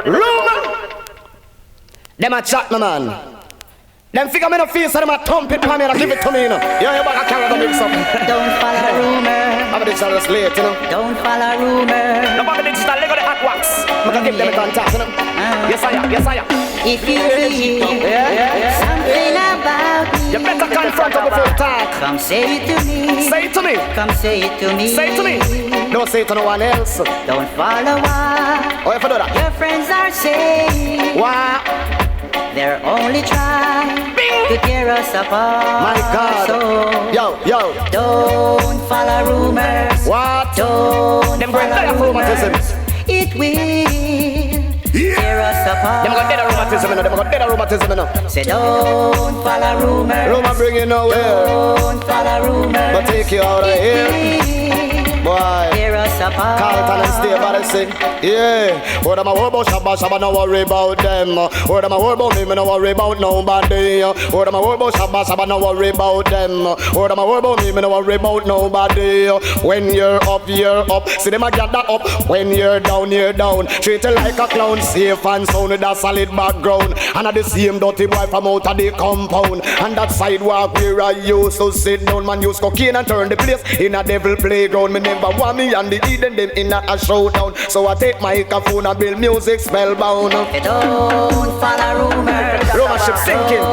Rumor. Them a chat, my man. Them figure me no feel so them a thump it for me and give it to me, you know. Yeah, you back a carry the mix up. Don't follow rumor. I'm a digital just late, you know. Don't follow rumor. No bother digital, leg of the hot wax. I'm gonna give them a contact, you know. Yes, I am, yes, I am. If you hear something about me, you better confront her before you talk. Come say it to me. Say it to me. Come say it to me. Say it to me. Don't say it to no one else. Don't follow what oh, if I do that. your friends are saying. Wow. They're only trying to tear us apart. My God. So yo. Don't follow rumors. What? Don't them follow rumors. It will tear us apart. Them got dead rheumatism, them got dead rheumatism. Say don't follow rumors. Rumor bring you nowhere. Don't follow rumors. But take you out of here. Boy, tear us apart. Carlton and stay by the sing. Yeah. What am I worry about Shabba, no worry about them. What am I worry about me, no worry about nobody. What am I worry about Shabba, no worry about them. What am I worry about me, no worry about nobody. When you're up, see them a gather up. When you're down, treat you like a clown. Safe and sound with a solid background. And at the same dirty boy from out of the compound. And that sidewalk where I used to sit down, man use cocaine and turn the place in a devil playground. Me never want me and the Eden them in a showdown. So I take my microphone and build music spellbound. Don't follow rumors. Rumorship sinking.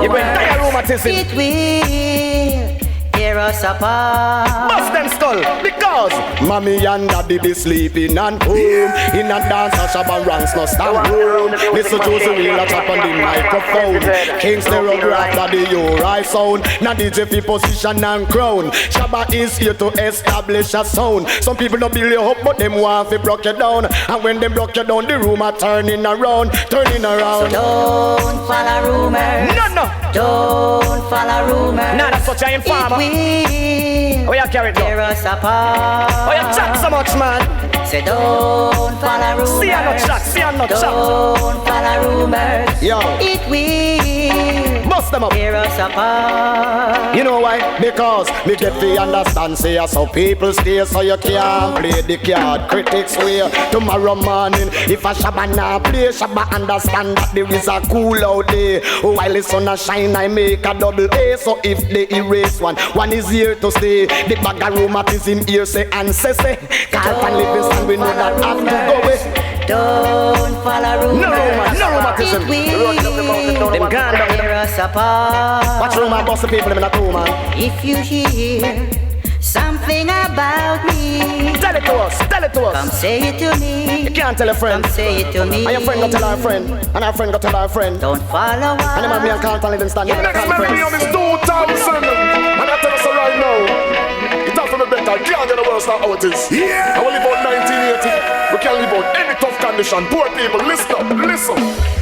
You went dire rheumatism. It will tear us apart. Bust them skull because mommy and daddy be sleeping and home. In a dance a Shabba ranks no stand room. Listen to the wheel a chop on the microphone. King stereograph daddy your eye sound. Now DJ fi position and crown. Shabba is here to establish a sound. Some people don't build you up but them want to broke you down. And when they broke you down the room are turning around. So don't follow rumors. No. Don't follow rumors. Nah, that's such an informer. Oh, you carry it tear us apart. Oh, you chat so much, man. Say don't follow rumors. See I not chat. Don't follow rumors. Yo. It will bust them up. Tear us apart. You know why? Because me get to understand. Say so people stay so you can't play the card. Critics way tomorrow morning. If a Shabba nah play, Shabba understand that there is a cool out there. While the sun a shine, I make a double A. So if they erase one is here to stay. The bag of rheumatism here say and say. Can't find Livingston, we know that have to go away. Don't follow rumors. No rheumatism. Them gone tear us apart. Watch rumor boss the people in the room, man. If you hear something about me, tell it to us. Come say it to me. You can't tell a friend. Come say it to me. And your friend go tell our friend. And our friend go tell our friend. Don't follow us. And the man me and Carlton Livingston. The next memory on is 2000. And I tell us right now. It has to be better. Can't get the worst of how it is. Yeah. I will live out 1980. We can't live out any tough condition. Poor people, listen.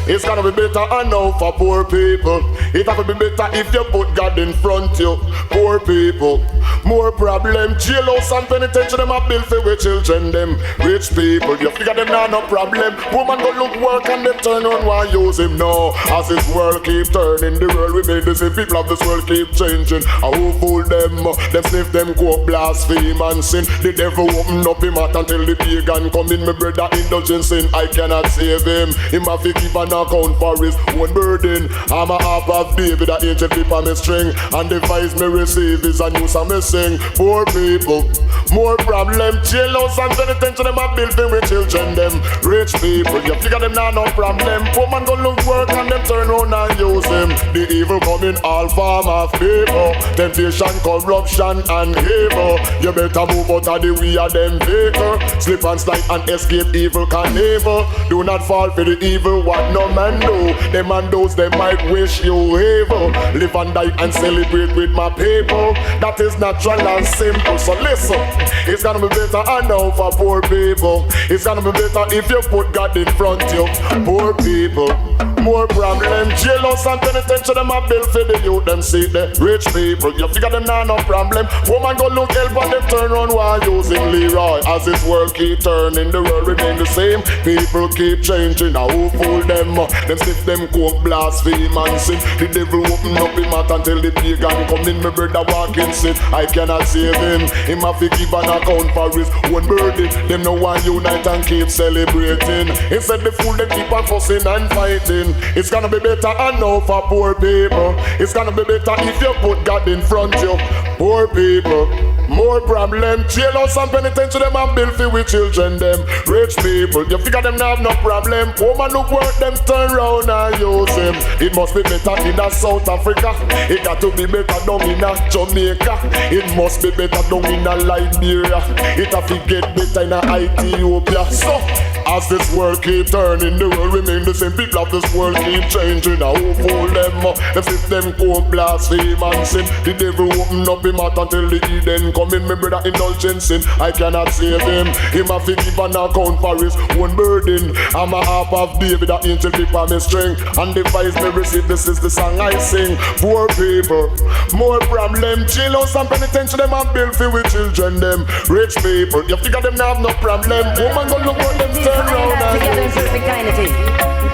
It's gonna be better I know for poor people. It have to be better if you put God in front you. Poor people, more problem. Jailhouse and penitentiary them a build for with children them. Rich people, you figure them now no problem. Woman go look work and them turn on why use him now. As this world keep turning, the world we made the same people of this world keep changing. I who fool them? Them sniff them coke, blaspheme and sin. The devil open up him out until the pagan come in. My brother indulgence in, I cannot save him. Him have to keep an account for his own burden. I'm a half of David, an angel clip on my string. And the voice me receive is a new song me sing. Poor people, more problem. Jailhouse and penitentiary them a build for with children them. Rich people, you figure them now no problem. Poor man go look work and them turn around and use him. The evil come in all form of people. Temptation, corruption and evil. You better move out of the way of them vehicle. Slip and slide and escape evil can never. Do not fall for the evil what no man do. Them and those they might wish you evil. Live and die and celebrate with my people. That is natural and simple. So listen, it's gonna be better I know for poor people. It's gonna be better if you put God in front you. Poor people, more problem. Jailhouse and penitentiary them a build for the youth. Them see the rich people. You figure them now no problem. Woman go look help and them turn on while using Leroy. As this world keep turning, the world remain the same. People keep changing. Now who fool them? Them sniff them coke, blaspheme and sin. The devil open up him out until the pagan come in. My brother walk in sin. I cannot save him. Him have to give an account for his own burden. Them no one unite and keep celebrating. Instead the fool they keep on fussing and fighting. It's gonna be better and now for poor people. It's gonna be better if you put God in front you. Poor people, more problem. Jailhouse and penitentiary them and bill with children them. Rich people, you figure them not have no problem. Woman who work them turn round and use them. It must be better in a South Africa. It got to be better down in a Jamaica. It must be better down in a Liberia. It have to get better in a Ethiopia. So as this world keep turning, the world remain the same. People of this world keep changing. Now who fool them? If them come blaspheme and sin, the devil open up him out until the Eden come in. My brother indulgence sin, I cannot save him. Him have to give an account for his own burden. I'm a half of David, the angel keep on me string. And the vice me receive, this is the song I sing. Poor people, more problem. Jailhouse and penitentiary them and bill with children them. Rich people, you figure them not have no problem. Woman go look what them turn round and together in perfect unity,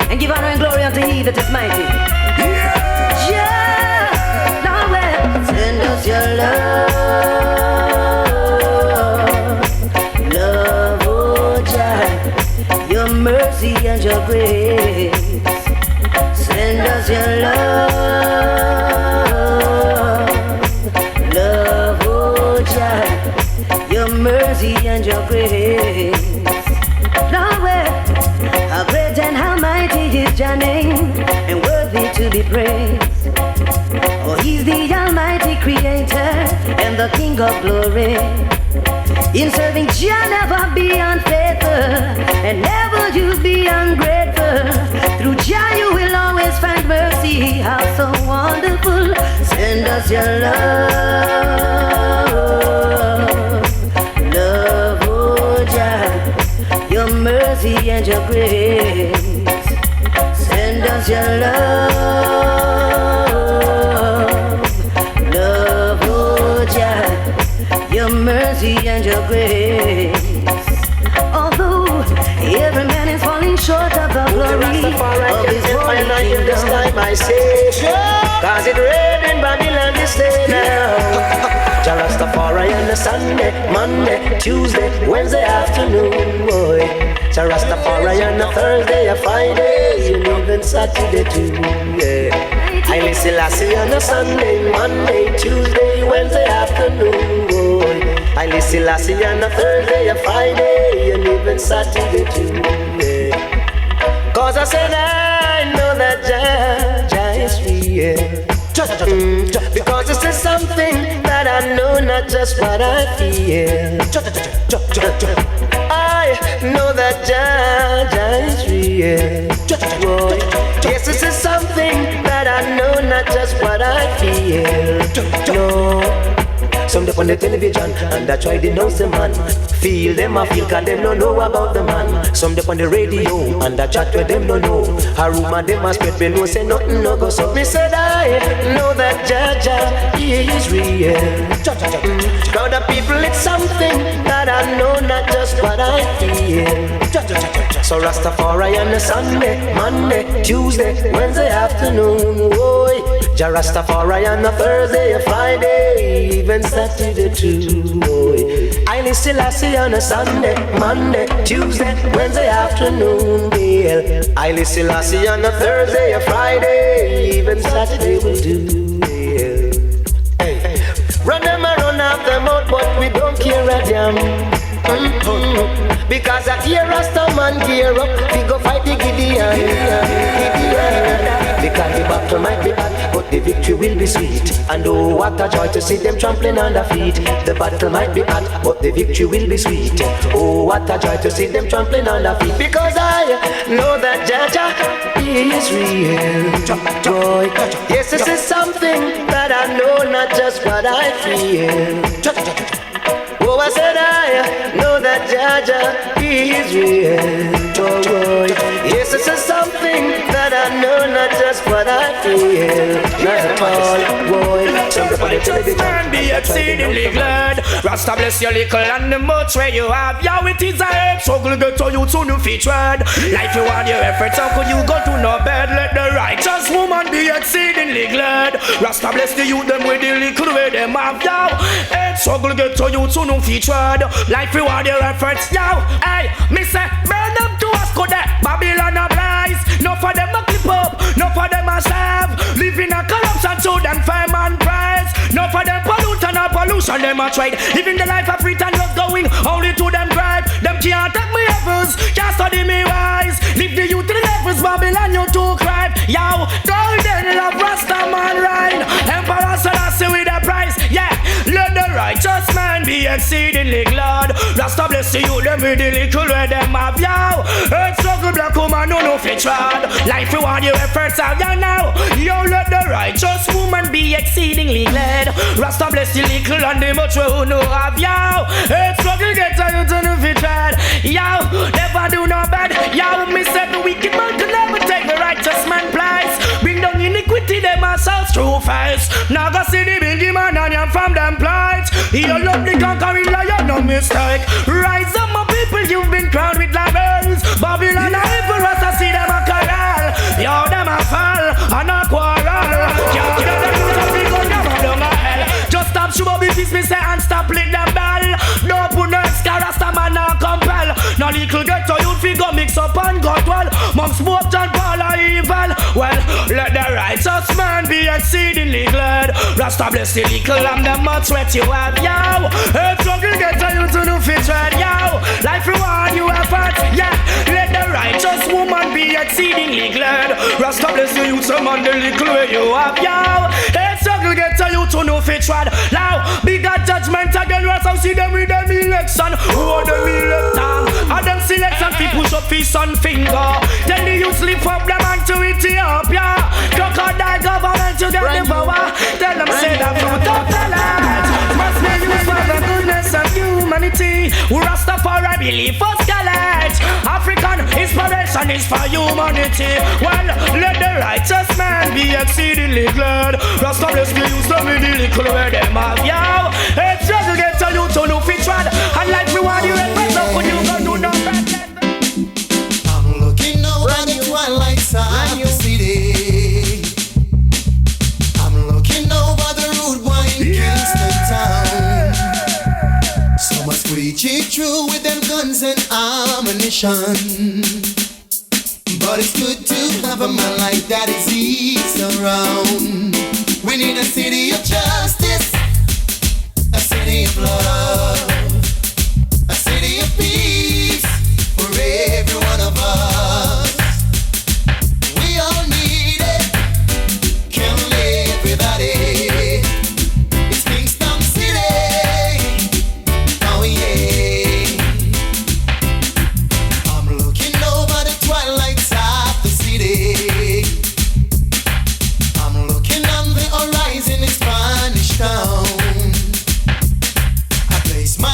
and give honor and glory unto He that is mighty. Yeah, Lord, send us your love, oh Jah, your mercy and your grace. Send us your love, oh Jah, your mercy and your grace. How great and how mighty is your name, and worthy to be praised. Oh, He's the Almighty Creator and the King of glory. In serving Jah, never be unfaithful, and never you be ungrateful. Through Jah you will always find mercy. How so wonderful! Send us your love, oh Jah, your mercy and your grace. Send us your love, oh Jah, your mercy and your grace. Although every man is falling short of the glory of His holy kingdom, this time I say, cause it rained in Babylon this day now. Jah Rastafari on the Sunday, Monday, Tuesday, Wednesday afternoon, boy. Jah Rastafari on a Thursday, a Friday, and even Saturday too, yeah. Haile Selassie on a Sunday, Monday, Tuesday, Wednesday afternoon, boy. Haile Selassie on a Thursday, a Friday, and even Saturday too, yeah. Cause I said I know that Jah is real. Because this is something that I know, not just what I feel. I know that Jah is real. Boy. Yes, this is something that I know, not just what I feel. No. Some they on the television and I try to denounce the man. Feel them, I feel cause them don't know about the man. Some they on the radio and I chat with them don't know. A rumor them a spread below say nothing no go. So me said I know that Jah He is real. Now the people it's something that I know, not just what I feel. So Rastafari on the Sunday, Monday, Tuesday, Wednesday afternoon, boy. Jah Rastafari on a Thursday, a Friday, even Saturday too, boy. Haile Selassie on a Sunday, Monday, Tuesday, Wednesday afternoon, deal. Haile Selassie on a Thursday, a Friday, even Saturday will do, deal. Hey. Run them around off them out, but we don't care a damn. Because I hear Rasta man gear up, we go fight the Gideon. Because the battle might be hot, but the victory will be sweet. And oh, what a joy to see them trampling on their feet. The battle might be hot, but the victory will be sweet. Oh, what a joy to see them trampling on their feet. Because I know that Jah He is real. Joy. Yes, this is something that I know, not just what I feel. Oh, I said I know that Jah He is real. Oh, boy. Yes, this is something that I know, not just what I feel. Not at all, boy. righteous man be exceedingly glad. Rasta bless your little and the much where you have. Yeah, it is a head struggle get to you to no featured. Life you want your efforts, how could you go to no bed? Let the righteous woman be exceedingly glad. Rasta bless the youth them with the little way them have. Yo, head struggle get to you to no featured. Life you want your efforts. Yo, hey, me say burn them to us go there. Babylon a blaze. No for them a clip up, no for them a serve. Live in a corruption so them fame and praise. No for them pollute and a pollution them a trade. Living the life of freedom just going only to them drive. Them can't take me efforts, can't study me wise. Live the youth to the levels, Babylon you too cry. Yo, golden love Rasta man rhyme. Emperor Selassie with a price. Yeah, let the righteous man be exceedingly glad. Rasta bless the youth them with the little where them have. Yo, earth struggle black woman no fit trad. Life you want your efforts out ya now. Yo, let the righteous woman be exceedingly glad. Rasta bless the little and the much who no have. Yo, earth struggle get to you to no fit trad. Yo, never do no bad. Yo, me said the wicked man can never take the righteous man place. Bring down iniquity them ourselves through face. Now go see the big man and you from them plight. You love the conquering lion, no mistake. Rise up my people, you've been crowned with labels. Babylon and evil Rasta see them a corral. Yo, them a fall and a quarrel. Yo, them a big on them a down a hell. Just stop Shabba beef me say and stop lick them bell. No put no extra Rasta man a compel. No little get to you figure mix up and got well. Monks both John Paul are evil. Well, let the righteous man be exceedingly glad. Rasta bless the little and the much sweat you have. Yo, earth struggle get to you to no fit red. Yo, life reward you have had. Yeah, let the righteous woman be exceedingly glad. Rasta bless the youth some and the little way you have. Yo, earth struggle get to you to no fit red. Now, bigger judgment again. Rasta see them with them election. Who are them election? And them selection fi push up his son finger. Then the youth lift up them and to Ethiopia. Crocodile government to get the power. Tell them say that fruit of the land must be used for the goodness of humanity. Rastafari believe for skelet. African inspiration is for humanity. Well, let the righteous man be exceedingly glad. Rasta bless the youth them with the little where them have. Yo, it's just to get to you to no fit trad. And like we want you respect, so could you go do no bad? I'm looking over the twilight side of the city. I'm looking over the rude boy in Kingston town. Some are screeching through with them guns and ammunition. But it's good to have a man like that is easy around. We need a city of justice, a city of love, a city of peace for every one of us. We all need it, can't live without it. It's Kingston City, oh yeah. I'm looking over the twilight side of the city. I'm looking on the horizon in Spanish Town. I place my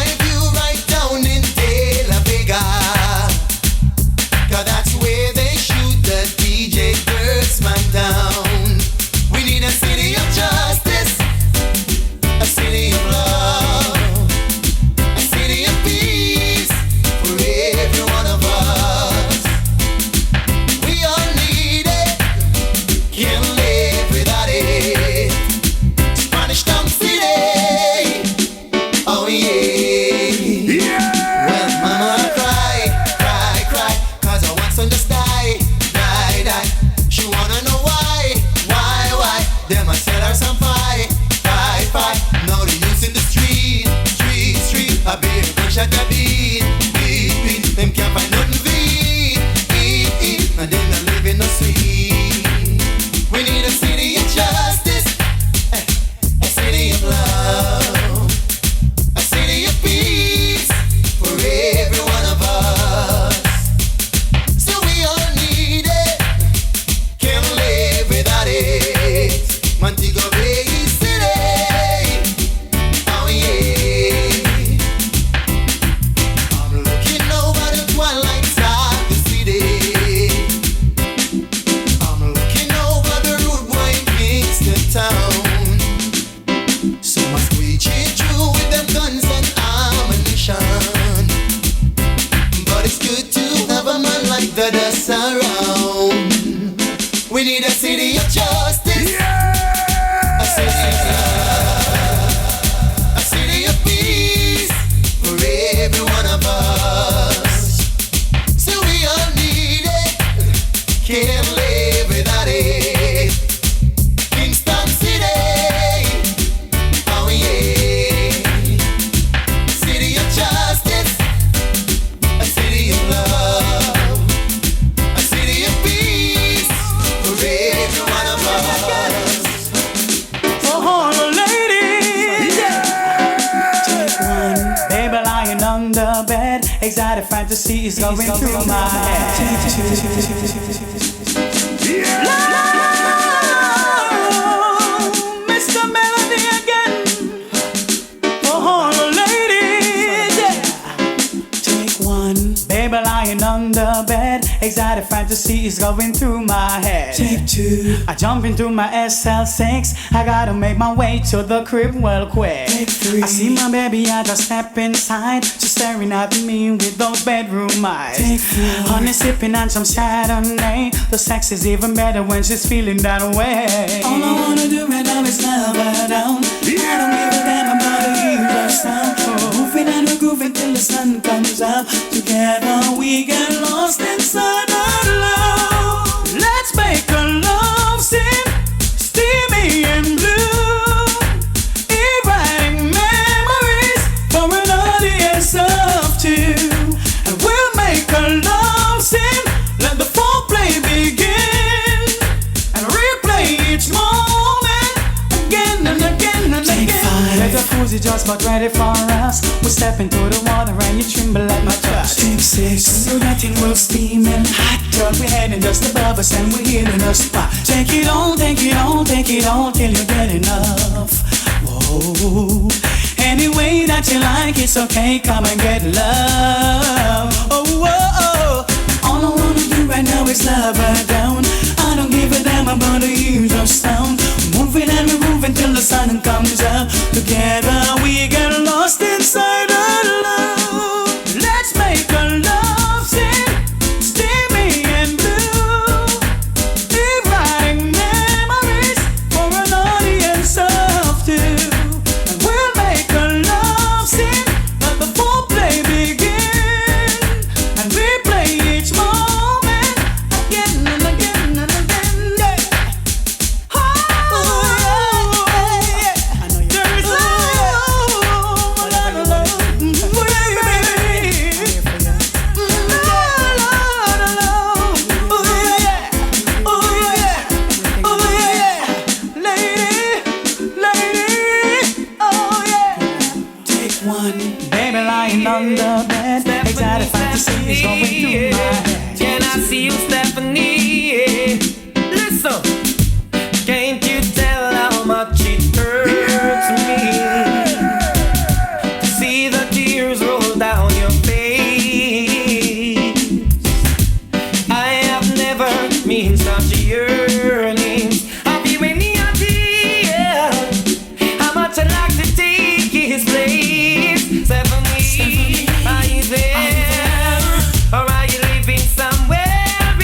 spread us around. We need a city of justice, a city of love, a city of peace for every one of us. So we all need it, can't live without it. Kingston City, oh yeah. City of justice, a city of love, a city of peace for every one of us. Oh, ladies, take one. Baby lying on the bed, exotic fantasy is going through my head. Mr. Melody again. Oh, ladies, take one. Baby lying on the bed, exotic fantasy is going through my head. Take two. I jump into my SL6, I gotta make my way to the crib well quick. Take three. I see my baby, I just step inside, she's staring at me with those bedroom eyes. Take four. Honey sipping on some Chardonnay, the sex is even better when she's feeling that way. All I wanna do right now is love her down. I don't give a damn about the evil sound. Moving and we're grooving till the sun comes out. Together we get lost inside our love. Let's make a love scene, steamy and blue, rewriting memories for an audience of two. And we'll make a love scene, let the foreplay begin, and replay each moment again and again and again. Let the jacuzzi just about ready for us. We step into the water and you tremble at my touch. Take six, so that thing will steaming hot. Girl, we're heading just above us and we're hitting a spot. Take it on, take it on, take it on till you get enough. Whoa, any way that you like, it's okay, come and get love. Oh, whoa, all I wanna do right now is love her down. I don't give a damn about the usual sound. Moving and we're moving till the sun comes out. Together we get lost inside our love. Let's make a love scene, steamy and blue, rewriting memories for an audience of two. And we'll make a love scene, let the foreplay begin, and replay each moment again and again and again. Yeah. Baby lying on the bed, exotic fantasy is going through my head. Can I see you, Stephanie? Listen, can't you tell how much it hurts me to see the tears roll down your face? I have never been such a yearning. Have you any idea how much I'd like to take his place? Stephanie, are you there? Or are you living somewhere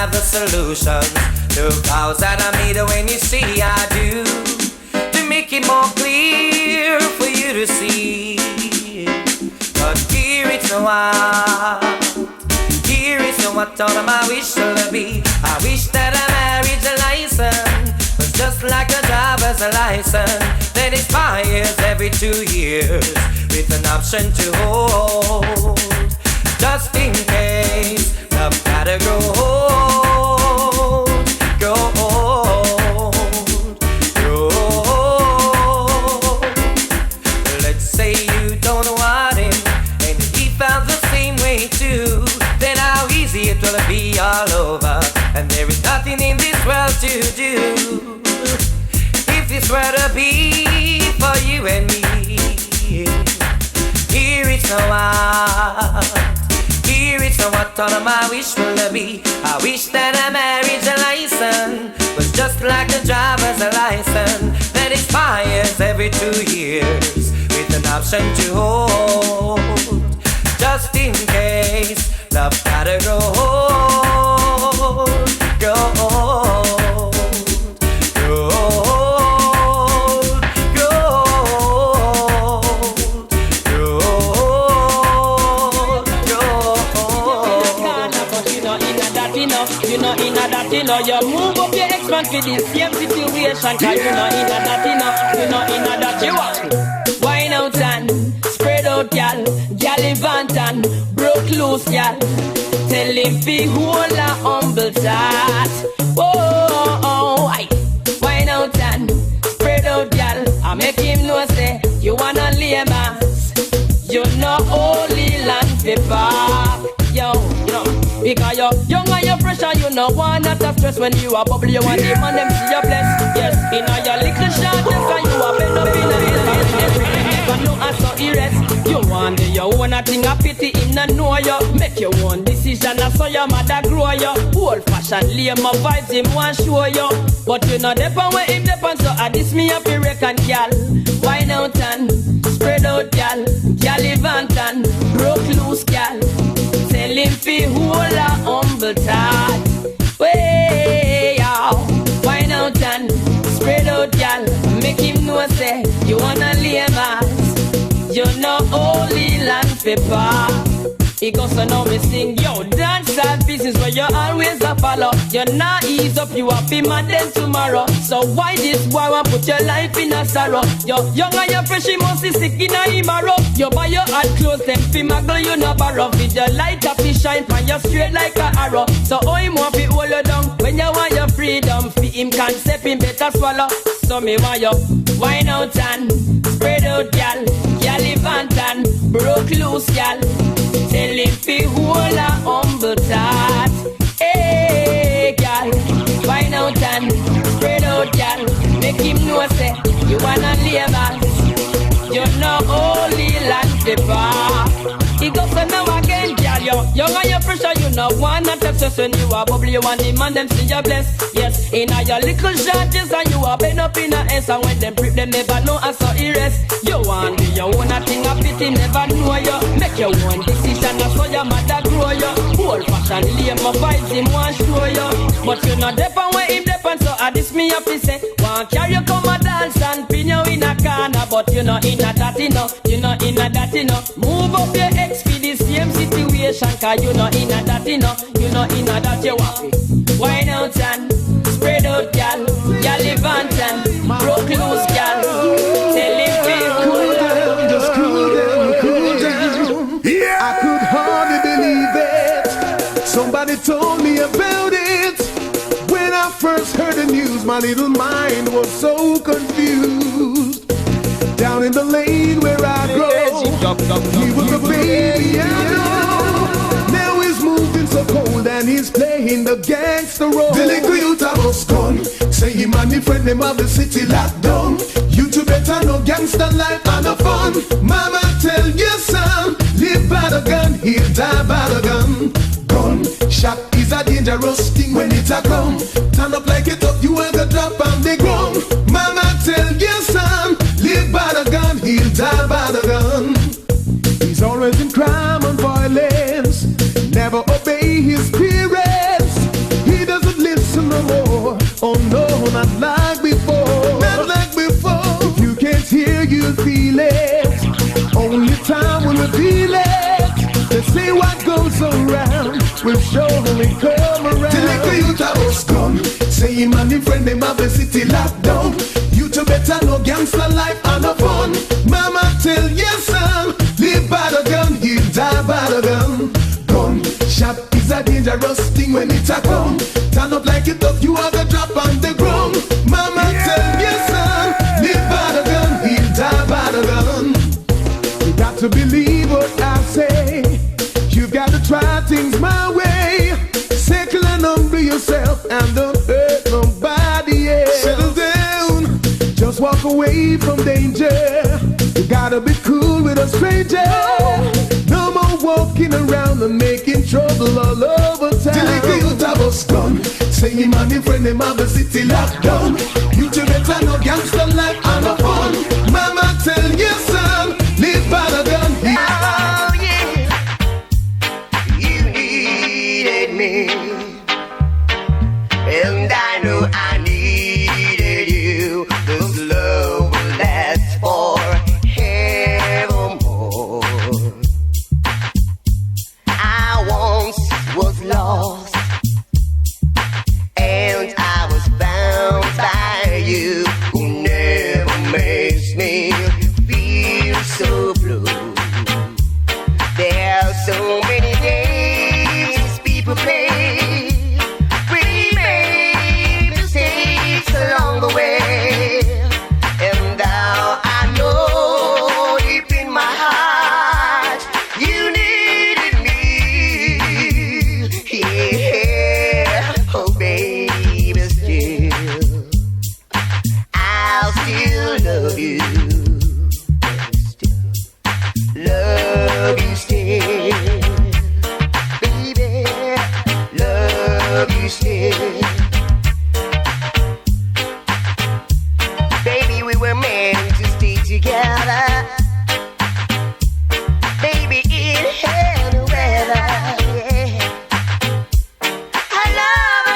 have the solutions to clouds that I made when you see I do, to make it more clear for you to see. But here it's no what, here it's no what all of my wish will be. I wish that a marriage license was just like a driver's license that expires every 2 years with an option to hold, just in case love gotta grow old, grow old, grow old. Let's say you don't want him and he felt the same way too, then how easy it will be all over, and there is nothing in this world to do if this were to be for you and me. Here it's no what, here it's no what all of my wish will be. I wish that a marriage license was just like a driver's license that expires every 2 years with an option to hold, just in case love gotta grow old, grow old, grow old, grow old, grow old, grow old. But you know in that enough, you know in that enough. You move up your expand for the same situation, cause you know in that enough, you know in that you want. Wine out and spread out, gal, gallivant and broke loose, gal. Tell him fi hold a humble tat. Oh, aye. Wine out and spread out, gal. I make him know say you wanna lay mass. You know only land paper. Yo, you know, because you're young and you're fresh and you know one not have stress when you are bubble. You want them and them see your bless. Yes, in all your little short and you are bend up in a hill. Never know and so erase. You want your own a thing a pity him not know you. Make your own decision and so your mother grow you. Old fashioned lame my vibes him want show you. But you know depend where him depend, so I this me up you reckon, gal. Wine out and spread out, gal. Gallivant and broke loose, gal. Tell him fi hold a humble tat. Way out. Wine out and spread out, gal. Make him know say you wanna lay mass. You know only land paper. He goes to know me sing, yo, dance that business where you always a follow. You not ease up, you a be mad then tomorrow. So why this boy want put your life in a sorrow? You're young and you're fresh, you must be sick in a imaro. You buy your hard clothes, them fi maggle, you no borrow. With your light up, fi shine, pan you straight like a arrow. So how him want fi hold you down when you want your freedom? Fi him concept, him better swallow. So me want you wine out and spread out, gal. Gallivant and broke loose, gal. Tell him fi hold a humble tat. Hey, gal, wine out and spread out, gal. Make him know say you wanna live as. You know only land paper. He goes to now again, gal. Yo, young and you're pressure, you know one not obsessed when you are bubble. You want him and them see you bless. Yes, in all your little shorties and you are bend up in a S. And when them prep them never know and so erase. You want be your own a thing a pity never know you. Make your own decision and so your mother grow you. Old fashioned lame my vibes him want show you. But you know depend where him depend, so I this me up to say. Want carry you come a dance and pin you in a corner. But you know in a that you know, you know in a that you know. Move up your ex for the same situation, cause you know in a that you know in a that you want. Wine out and spread out, gal. Gallivant and broke loose, gal. Tell him cool down, just cool down, cool down. Yeah. I could hardly believe it. Somebody told me about it. When I first heard the news, my little mind was so confused. Down in the lane where I grow, he was a baby, I know. Now he's moving so cold and he's playing the gangster role. The little youth I was gone. Say him and me friend them of the city locked down. You two better know gangster life and the fun. Mama tell your son, live by the gun, he'll die by the gun. Gun shot is a dangerous thing when it's a come. Turn up like it up, you ain't gonna drop on the ground. Mama tell your son, live by the gun, he'll die by the gun. He's always in crime and violence, never obey his parents. He not like before. Not like before. If you can't hear, you feel it. Only time will reveal it. They say what goes around will surely come around. Till the youth of us come, saying man and friend them have the city locked down. You two better know gangster life and no fun. Mama tell your son, live by the gun, you die by the gun. Gun shot is a dangerous thing when it a come. Turn up like it up, you are the drop on the ground. Mama tell your son, live by the gun, you die by the gun. You got to believe what I say. You've got to try things my way. Settle and humble yourself and don't hurt nobody else. Settle down, just walk away from danger. You gotta be cool with a stranger. No more walking around and making trouble all over town. Till the youth of us gone, saying man and friend them have the city locked down. You two better know gangster life and no fun. Mama tell your son, live by the gun. Oh yeah, you needed me, and I know I needed you. This love will last forevermore. I once was lost, and I was found by you, who never makes me feel so blue. There are so many games people play. We made mistakes along the way, and now I know deep in my heart you needed me. Yeah, oh baby, still I'll still love you. Love you still, baby, love you still. Baby, we were meant to stay together. Baby, in hell and weather, yeah. I love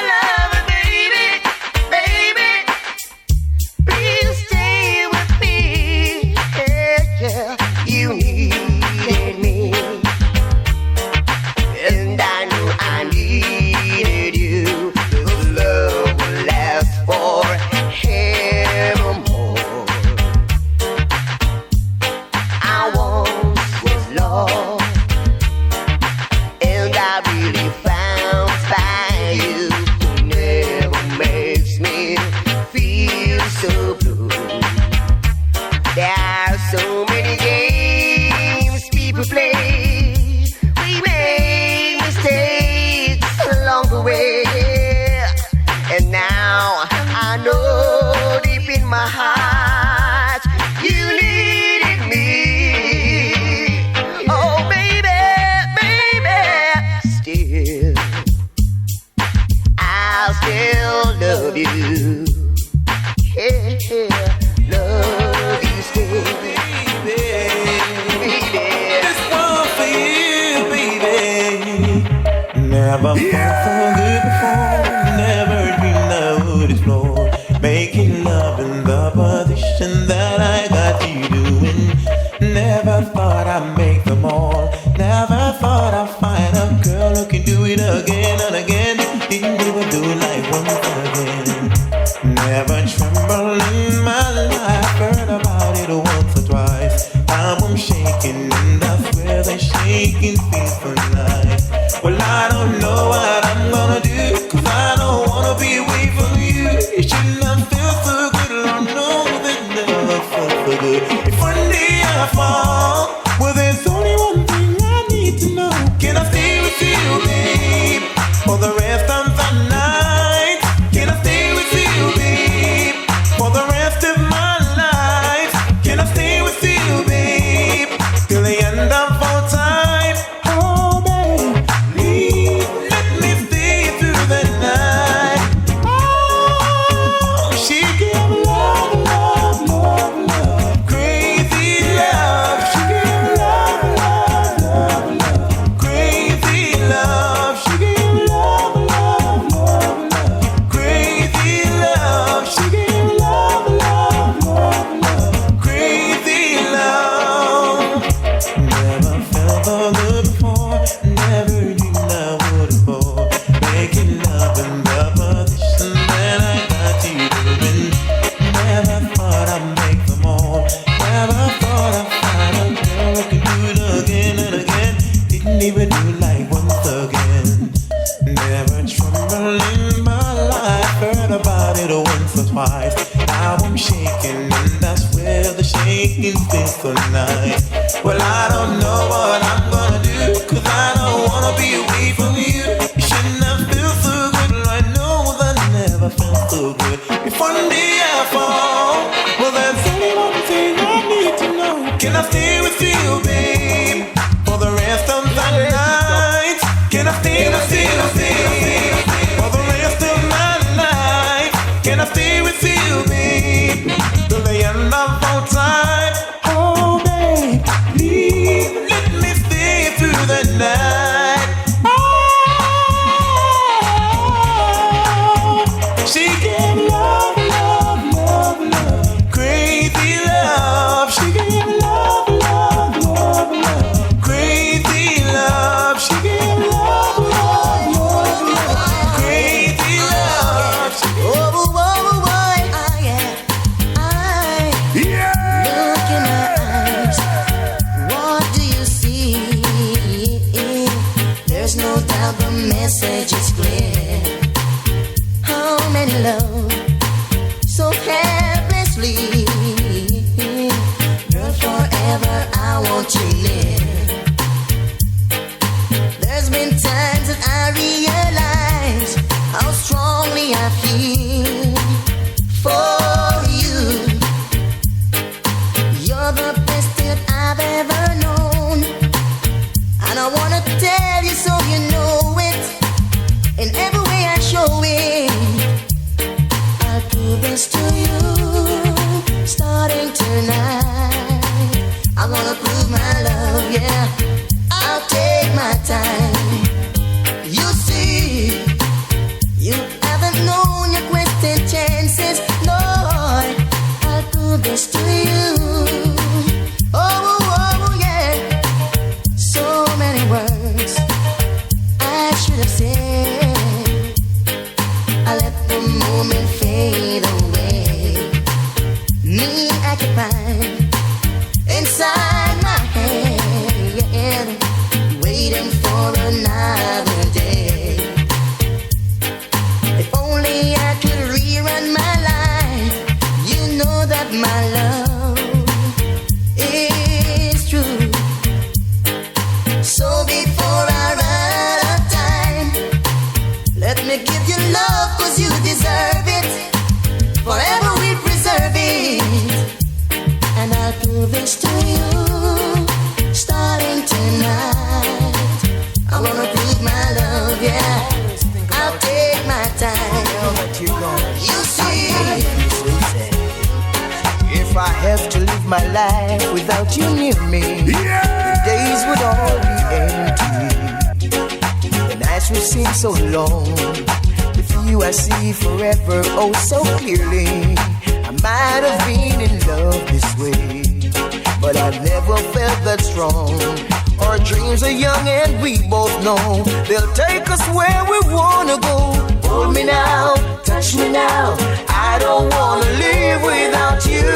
you, baby, baby. Please stay with me, yeah. You needed me, and I knew I needed you. This love will last forevermore. I once was lost, and I really found by you, who never makes me feel so blue. There are so many games people play. We made mistakes along the way, and now I know deep in my heart you needed me. Oh baby, baby, still I'll still love you. Yeah, love you still, baby. This one for you, baby. Never felt so good before. Never dreamed I would explore making love in the position that I got you doing. Never thought I'd make them all. Never thought I'd find a girl who can do it again and again. Didn't even do it like once again. Never tremble in my life. Heard about it once or twice. Now I'm shaking and that's where the shaking feels so nice. Well, I don't know what I'm gonna do, 'cause I don't wanna be away from you. It should not feel so good. I know that never felt so good. If one day I fall, well, there's only one thing I need to know. Can I stay with you, babe, for the rest of the night? Can I stay with you, babe, for the rest of my life? Can I stay with you, babe, till the end of all time? Oh, babe. you like once again. Never trouble in my life, heard about it once or twice. Now I'm shaking and that's where the shaking feels tonight. Well, I don't know what I'm gonna do, cause I don't wanna be away from you. You shouldn't have felt so good, I know that I never felt so good. If one day I fall, well there's only one thing I need to know. Can I stay with you, babe, for the rest of the night? Can I stay with you, babe, for the rest of my life? Can I stay with you, babe, till the end of all time? Oh, babe, please let me stay through the night. Oh, she gave love, love, love, love, crazy love. She gave love, love, love, love, crazy love. She gave love, love, love, love, crazy love. Oh, oh, oh, yeah. Look in her eyes. What do you see? There's no doubt the message is clear. How many love so helplessly? Girl, forever I want to live. There's been times that I realize how strongly I feel for you. You're the best that I've ever known, and I wanna tell you so you know it. In every way I show it, I'll do this to you. Starting tonight, I wanna prove my love, yeah. I'll take my time. You see, you haven't known your wasted chances, Lord. I'll do this to you. Oh, oh, oh, yeah. So many words I should have said. I let the moment fade away. Me occupied inside my head, waiting for another day. If only I could rerun my life. You know that my love is true. So before I run out of time, let me give you love, cause you deserve it. Forever we preserve it, and I'll do this to you. Starting tonight, I wanna prove my love, yeah. I'll take my time. You see, If I have to live my life without you near me, the days would all be empty. The nights would seem so long. With you I see forever, oh so clearly. I might have been in love this way, but I never felt that strong. Our dreams are young and we both know they'll take us where we wanna go. Hold me now, touch me now, I don't wanna live without you.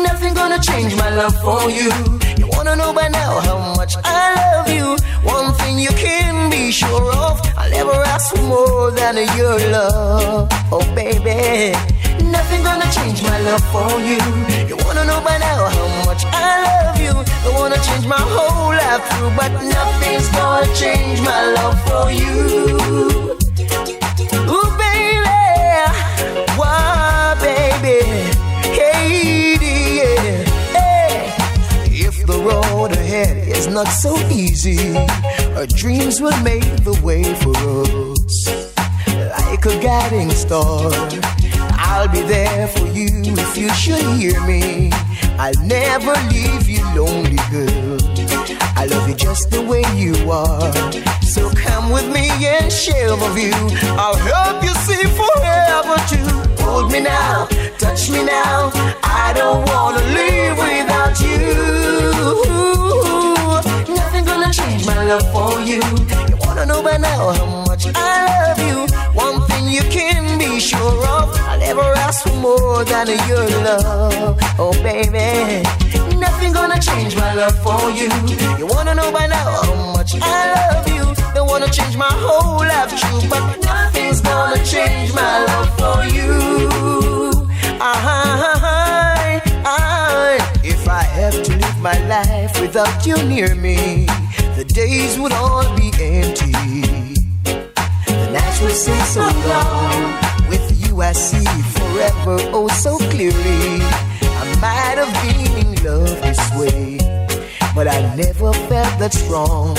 Nothing gonna change my love for you. You wanna know by now how much I love you. One thing you can be sure of, I'll never ask for more than your love. Oh baby, nothing gonna change my love for you. You wanna know by now how much I love you. I wanna change my whole life through, but nothing's gonna change my love for you. Ooh baby, why baby, hey dear, hey. If the road ahead is not so easy, our dreams will make the way for us. Like a guiding star, I'll be there for you if you should hear me. I'll never leave you lonely, girl. I love you just the way you are. So come with me and share the view. I'll help you see forever too. Hold me now, touch me now, I don't wanna live without you. Nothing gonna change my love for you. You wanna know by now how much I love you. One thing you can be sure of, I'll never ask for more than your love. Oh baby, nothing Nothing gonna change my love for you. You wanna know by now how much I love you. Don't wanna change my whole life true, but nothing's gonna change my love for you. If I have to live my life without you near me, the days would all be empty. The nights will seem so long. With you I see forever, oh so clearly. I might have been in love this way, but I never felt that strong.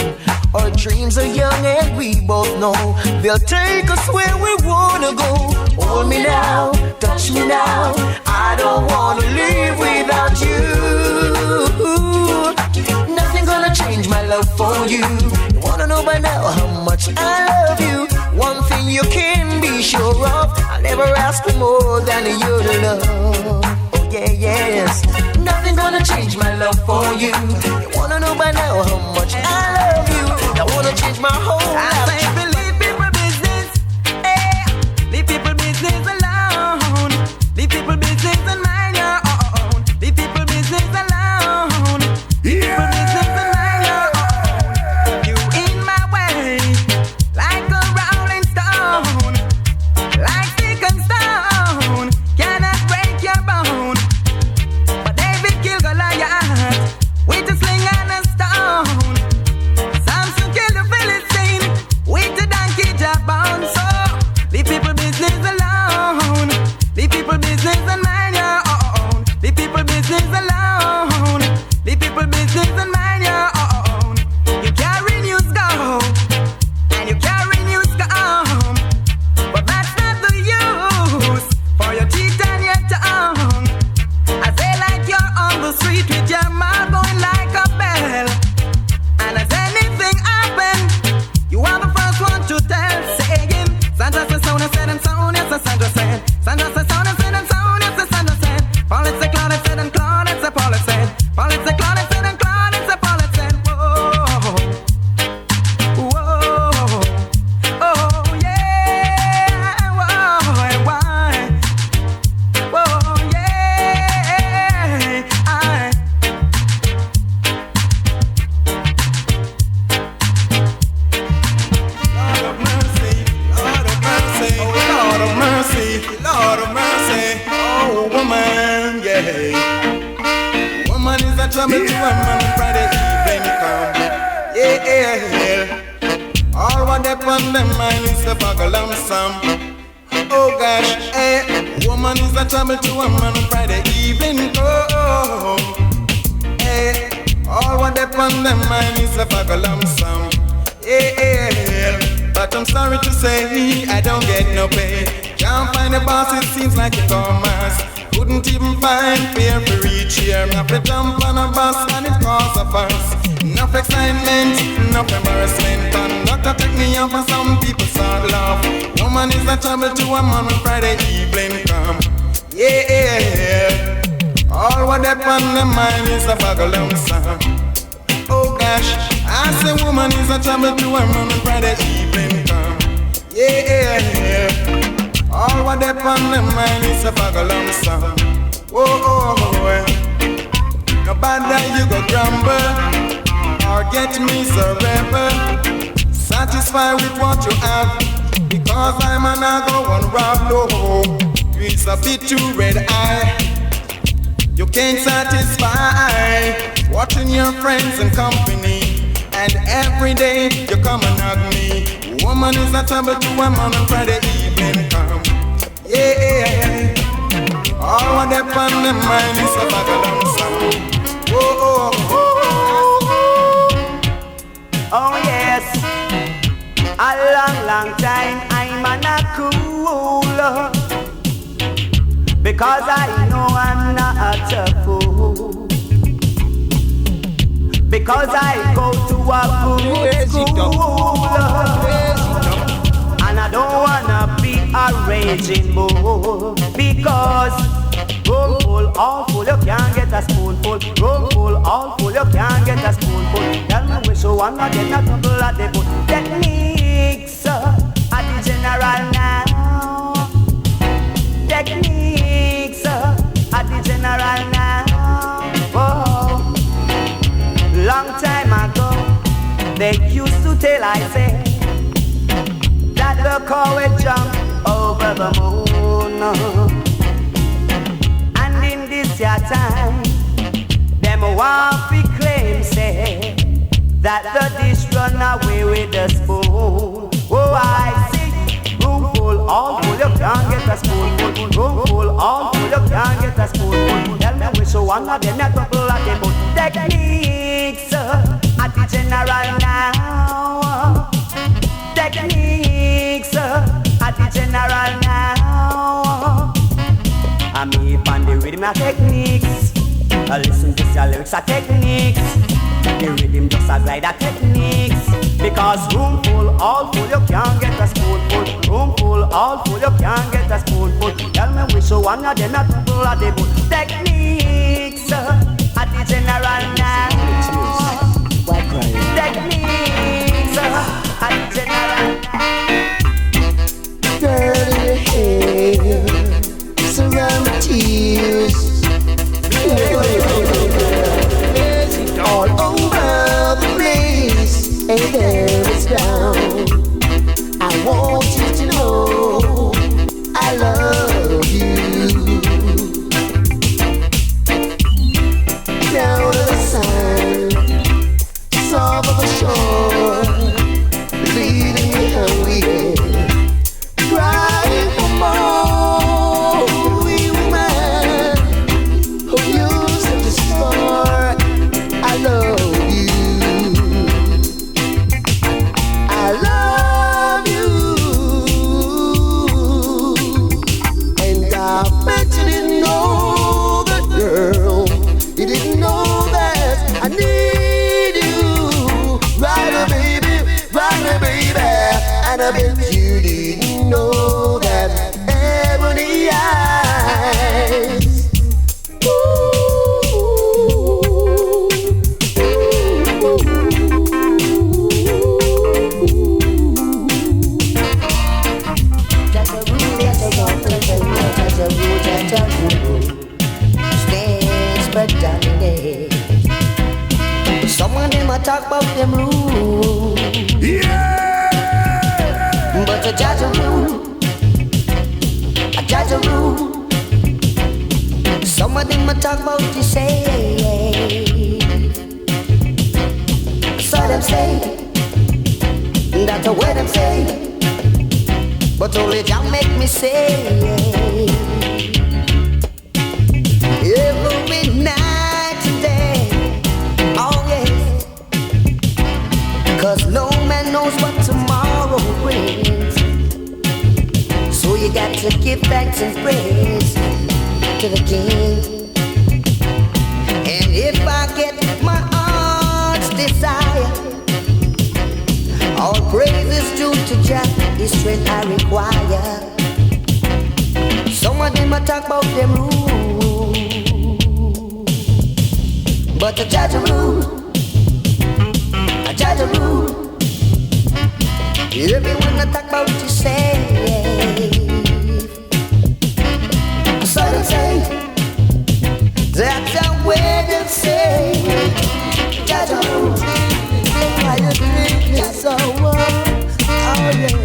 Our dreams are young and we both know they'll take us where we wanna go. Hold me now, touch me now, I don't wanna live without you. Nothing gonna change my love for you. You wanna know by now how much I love you. One thing you can be sure of, I'll never ask for more than your love. Oh yeah, yes. Nothing gonna change my love for you. You wanna know by now how much I love you. I wanna change my whole life. I believe people business, leave people business alone. Leave people business and mind your own. Leave people business alone. Leave people business and mind your own. You in my way, like a rolling stone, like stick and stone, cannot break your bone. But David killed Goliath with a sling and a stone. Samson killed the Philistine with the donkey jawbone. So leave people business alone. Leave people business and mind your own. Leave people business alone. Leave people business and mind your own. You carry news go and you carry news come, but that's not the use for your teeth and your tongue. I say like you're on the street with your mouth going like a bell, and as anything happen, you are the first one to tell. Saying Sandra says sound and said and sound, yes, Sandra said. Sandra says sound and said and sound, yes, Sandra said. Paul it said, Claude it said, and Claude it said, Paul it said. Paul it said, Claude it said, and Claude it said, Paul it said. Whoa, whoa, oh yeah, whoa, why? Whoa, yeah, Lord of mercy, Lord of mercy, oh Lord of mercy, Lord of mercy, oh woman, yeah. Woman is a trouble to a man Friday evening come, yeah. All what they put them mind is the bugle and some. Oh gosh, woman is a trouble to a man Friday evening come, all what they put them mind is the bugle and some. Yeah, but I'm sorry to say I don't get no pay. Can't find a boss, it seems like a Thomas. Couldn't even find fare for reach here. Have to jump on a bus and it causes a fuss. Enough excitement, enough embarrassment. Conductor take me out and some people start laugh. Woman is a trouble to a man when Friday evening come. Yeah, all what they on their mind is a bugle and song. Oh gosh, I say woman is a trouble to a man when Friday evening come. Yeah, all what they on their mind is a bugle and song. Oh, no bother you go grumble or get miserable. Satisfied with what you have, because I'm an go and rob no. It's a bit too red eye. You can't satisfy watching your friends and company, and every day you come and hug me. Woman is a trouble to a man on Friday evening come. Yeah, all what they on their mind is a bugle and song. Oh yes, a long time I'm on a cool, because I know I'm not a fool. Because I go to a good school, and I don't wanna be a raging bull. Because room full, all full, you can't get a spoonful. Room full, all full, you can't get a spoonful. Tell me which one I get a trouble at the boat. Techniques at the general now. Techniques at the general now. Oh, They used to tell, I say, that the car will jump over the moon. And in this year time, them want to claim, say, that the dish run away with the spoon. Oh, I see, room full, all full, you can't get a spoonful. Room full, all full, you can't get a spoonful. Tell me which one of them a couple of them techniques at the general now. Techniques at the general now. I mean, on the rhythm of techniques. I listen to your lyrics are techniques. The rhythm just a glide of techniques. Because room full, all full, you can't get a spoonful. Room full, all full, you can't get a spoonful. Tell me which one of them not full of the good techniques at the general now. Techniques at the general. Girl in your hair, surround my tears. All over the place, and there it's down. I want you to know I love you. Down the sun, soft of the shore, leading me hungry, crying for more. We man, who used to destroy. I love you. I love you. And I bet you didn't know that, girl. You didn't know that I need you. Right, baby, and I bet you didn't know that ebony eyes. Stands but dominate. Some of them a talk about them rules. Yeah. But a judge a rule. A judge a rule. Some of them a talk about you say. So them say. That's a word them say. But only Jah make me say. Every night and day, oh yes. 'Cause no man knows what tomorrow brings. So you got to give thanks and praise to the King. And if I get my heart's desire, all praise is due to Jah, His strength I require. Some of them a talk about them rules, but the judge a rule, a judge a rule. Everyone a talk about you say, so them say, that's the way they say, judge a rule. Why you think it's so oh yeah.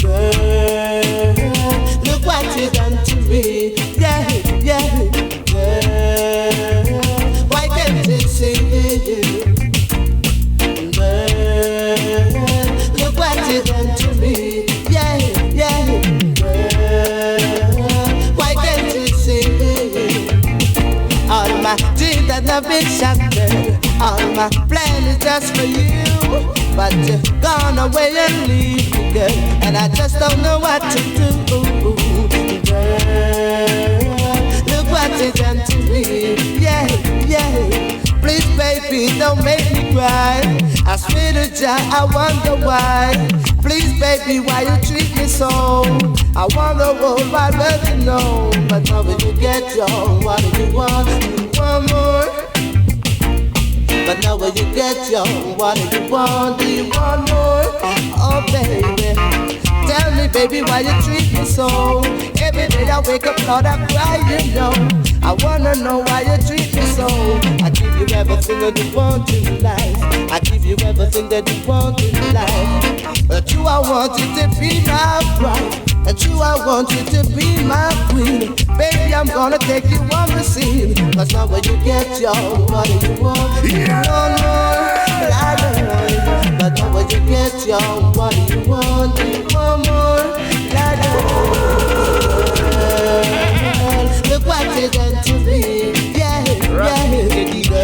Girl, look what you done to me. Yeah, yeah, girl. Why can't you see it? Girl, look what you done to me. Yeah, yeah, girl. Why can't you see it? All my dreams that have been shattered. All my plan is just for you, but you're gone away and leave me, girl, and I just don't know what to do, girl. Look what you done to me, yeah, yeah. Please, baby, don't make me cry. I swear to Jah, I wonder why. Please, baby, why you treat me so? I wonder what I'd rather know, but now when you get young, what do you want? You want more? But now when you get your, what do you want? Do you want more? Oh baby, tell me baby why you treat me so. Every day I wake up, Lord, I cry, you know. I wanna know why you treat me so. I give you everything that you want in life. I give you everything that you want in life. But you, I want you to be my bride. And you, I want you to be my queen. Baby, I'm gonna take you on the scene. Cause now when you get your, what do you want? You want more, I don't know. But now when you get your, what do you want? You want more, I don't know. Look what you done to me. Yeah, yeah, girl.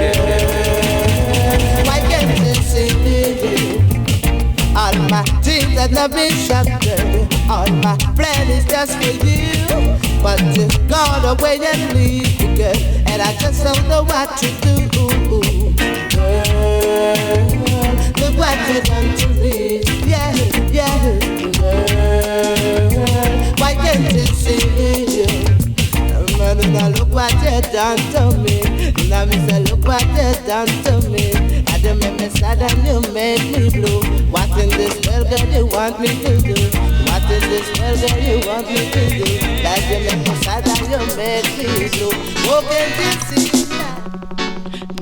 Why can't you see me? All my dreams that have been shattered. All my plan is just for you. But you gone away and leave me, girl. And I just don't know what to do. Girl, look what you done to me. Yeah, girl. Why can't you see? Now look what you done to me. Now me say look what you done to me. And you make me sad and you make me blue. What in this world girl you want me to do? What in this world girl you want me to do? That you make me sad and you make me blue. Oh can you see that?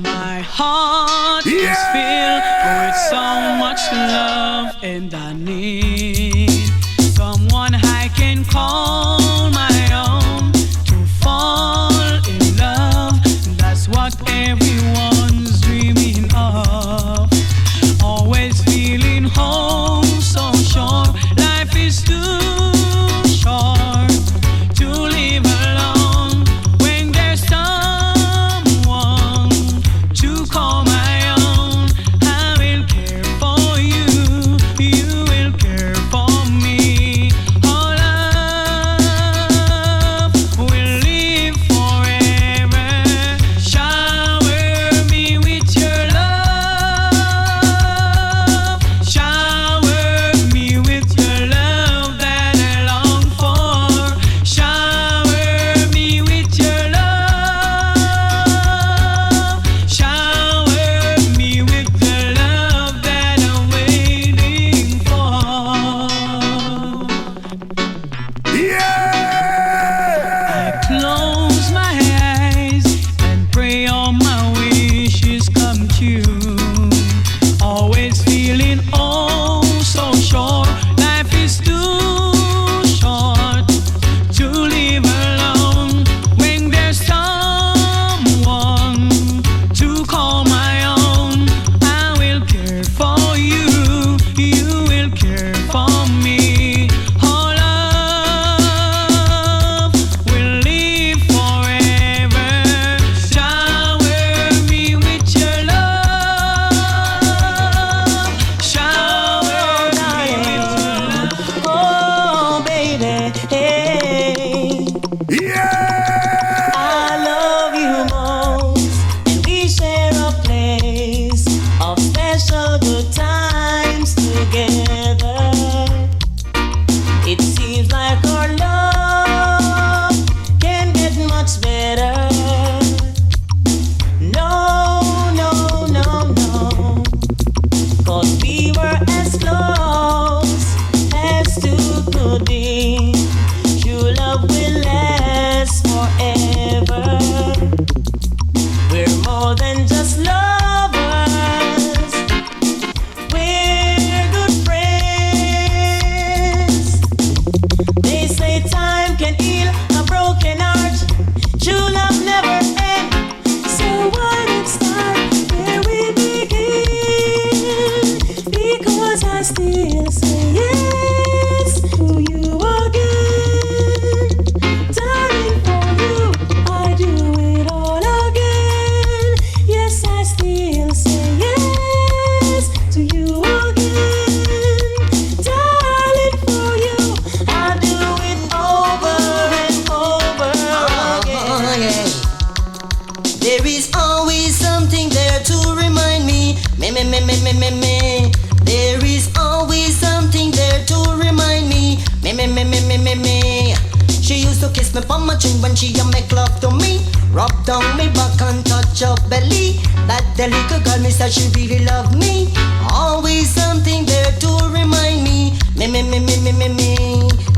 My heart is filled with so much love, and I need someone I can call my own. Fall in love, that's what everyone's dreaming of. Always feeling home, so sure life is too short to live alone. When there's someone to call my own, I will care for you, you will care for me. All love will live forever. Shower me with your love. Shower me with your love that I long for. Shower me with your love. Shower me with the love that I'm waiting for. I close my eyes and pray all my wishes come true. Always feeling oh so sure life is too short to live alone. When there's someone to call my own, I will care for you, you will care for me. All love will live forever. Shower me with your love. Shower me with your love. Oh, baby, hey. I love you most, and we share a place of special good times together. It seems like our love can get much better. No, no, no, no, 'cause we were as close as two could be. True love will last forever. We're more than just lovers. We're good friends. They say time can heal a broken heart. True love never ends. So why not start where we begin? Because I still say yes to you again. Darling, for you, I do it all again. Yes, I still say yes to you again. Darling, for you, I do it over and over again. There is always something there to remind me. Me. There is always something there to remind me. Me. She used to kiss me on my chin when she a make love to me. Rub down me back and touch up belly. That the little girl me said she really love me. Always something there to remind me. Me.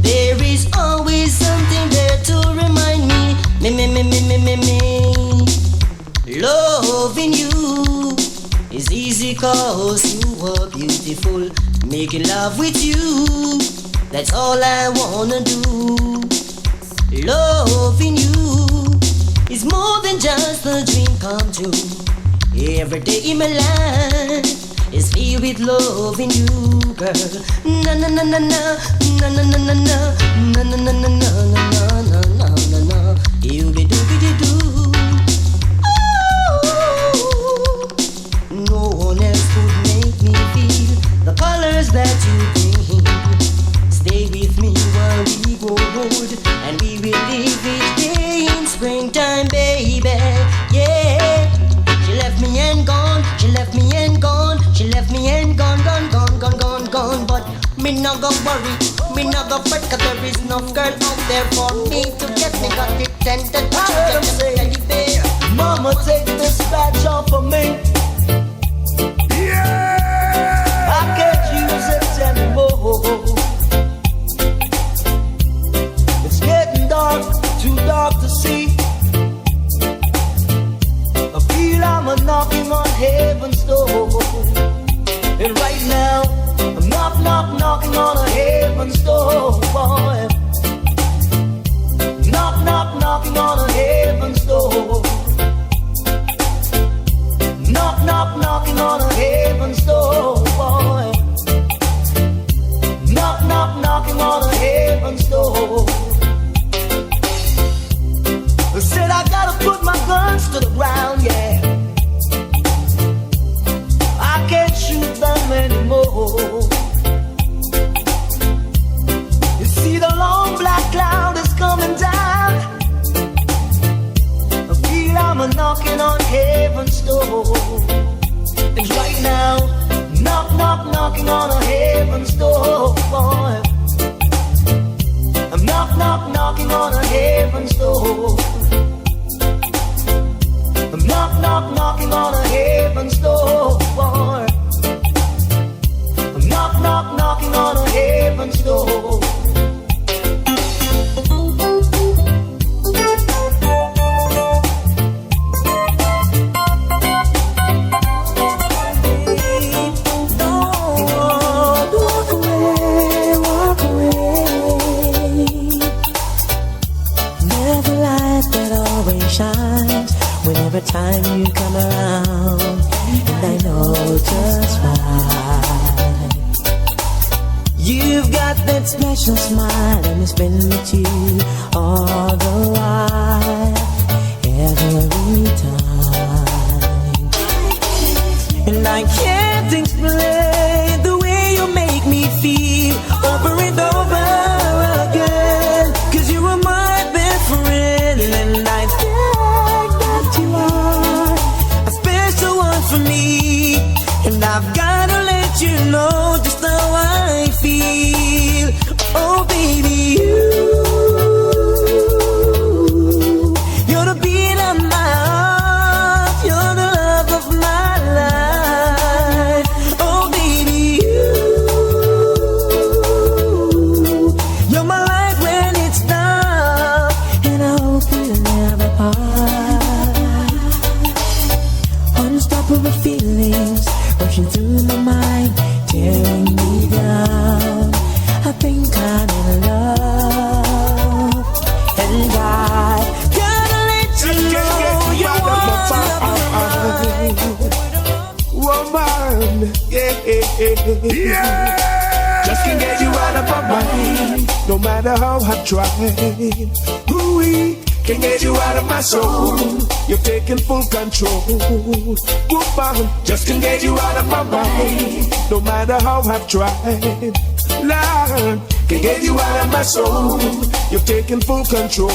There is always something there to remind me. Me. Loving you is easy cause you are beautiful. Making love with you, that's all I wanna do. Loving you is more than just a dream come true. Every day in my life is filled with loving you, girl. Na na na na na na na na na na na na na na na. You be do. No one else could make me feel the colors that you bring. Stay with me while we grow old, and we will live each day in springtime, baby. Yeah. She left me and gone. She left me and gone. She left me and gone. But me not go worry. Me not go fret, 'cause there is no girl out there for me to get me. Got it tender to get me. Mama, take this badge off of me. I can't use it anymore. It's getting dark, too dark to see. I feel I'm knocking on heaven's door. And right now, I'm knocking on a heaven's door, boy. Knocking on a heaven's door. Knocking on a heaven's door, boy. Knocking on a heaven's door. I said I gotta put my guns to the ground, yeah. I can't shoot them anymore. You see the long black cloud is coming down. I feel I'm knocking on heaven's door. And right now, knocking on a heaven's door, boy. I'm knocking on a heaven's door. I'm knocking on a heaven's door, boy. I'm knocking on a heaven's door. Shines whenever time you come around, and I know just why. You've got that special smile, and it's been with you all the while, every time. And I can't explain the way you make me feel over and over again, 'cause you were my best friend, and I you are a special one for me, and I've gotta let you know just how I feel. Oh baby, you're the beat of my heart, you're the love of my life. Oh baby, you're my light when it's dark, and I hope we'll never part. Unstoppable feelings rushing through my mind, tearing me down. I think I'm in love, and I gotta let you know you're woman. Yeah. Just can't get you out of my mind, no matter how I try. Ooh-wee. Can't get you out of my soul. You're taking full control. Woman, just can't get you out of my mind, no matter how I've tried. Lord, can't get you out of my soul. You're taking full control.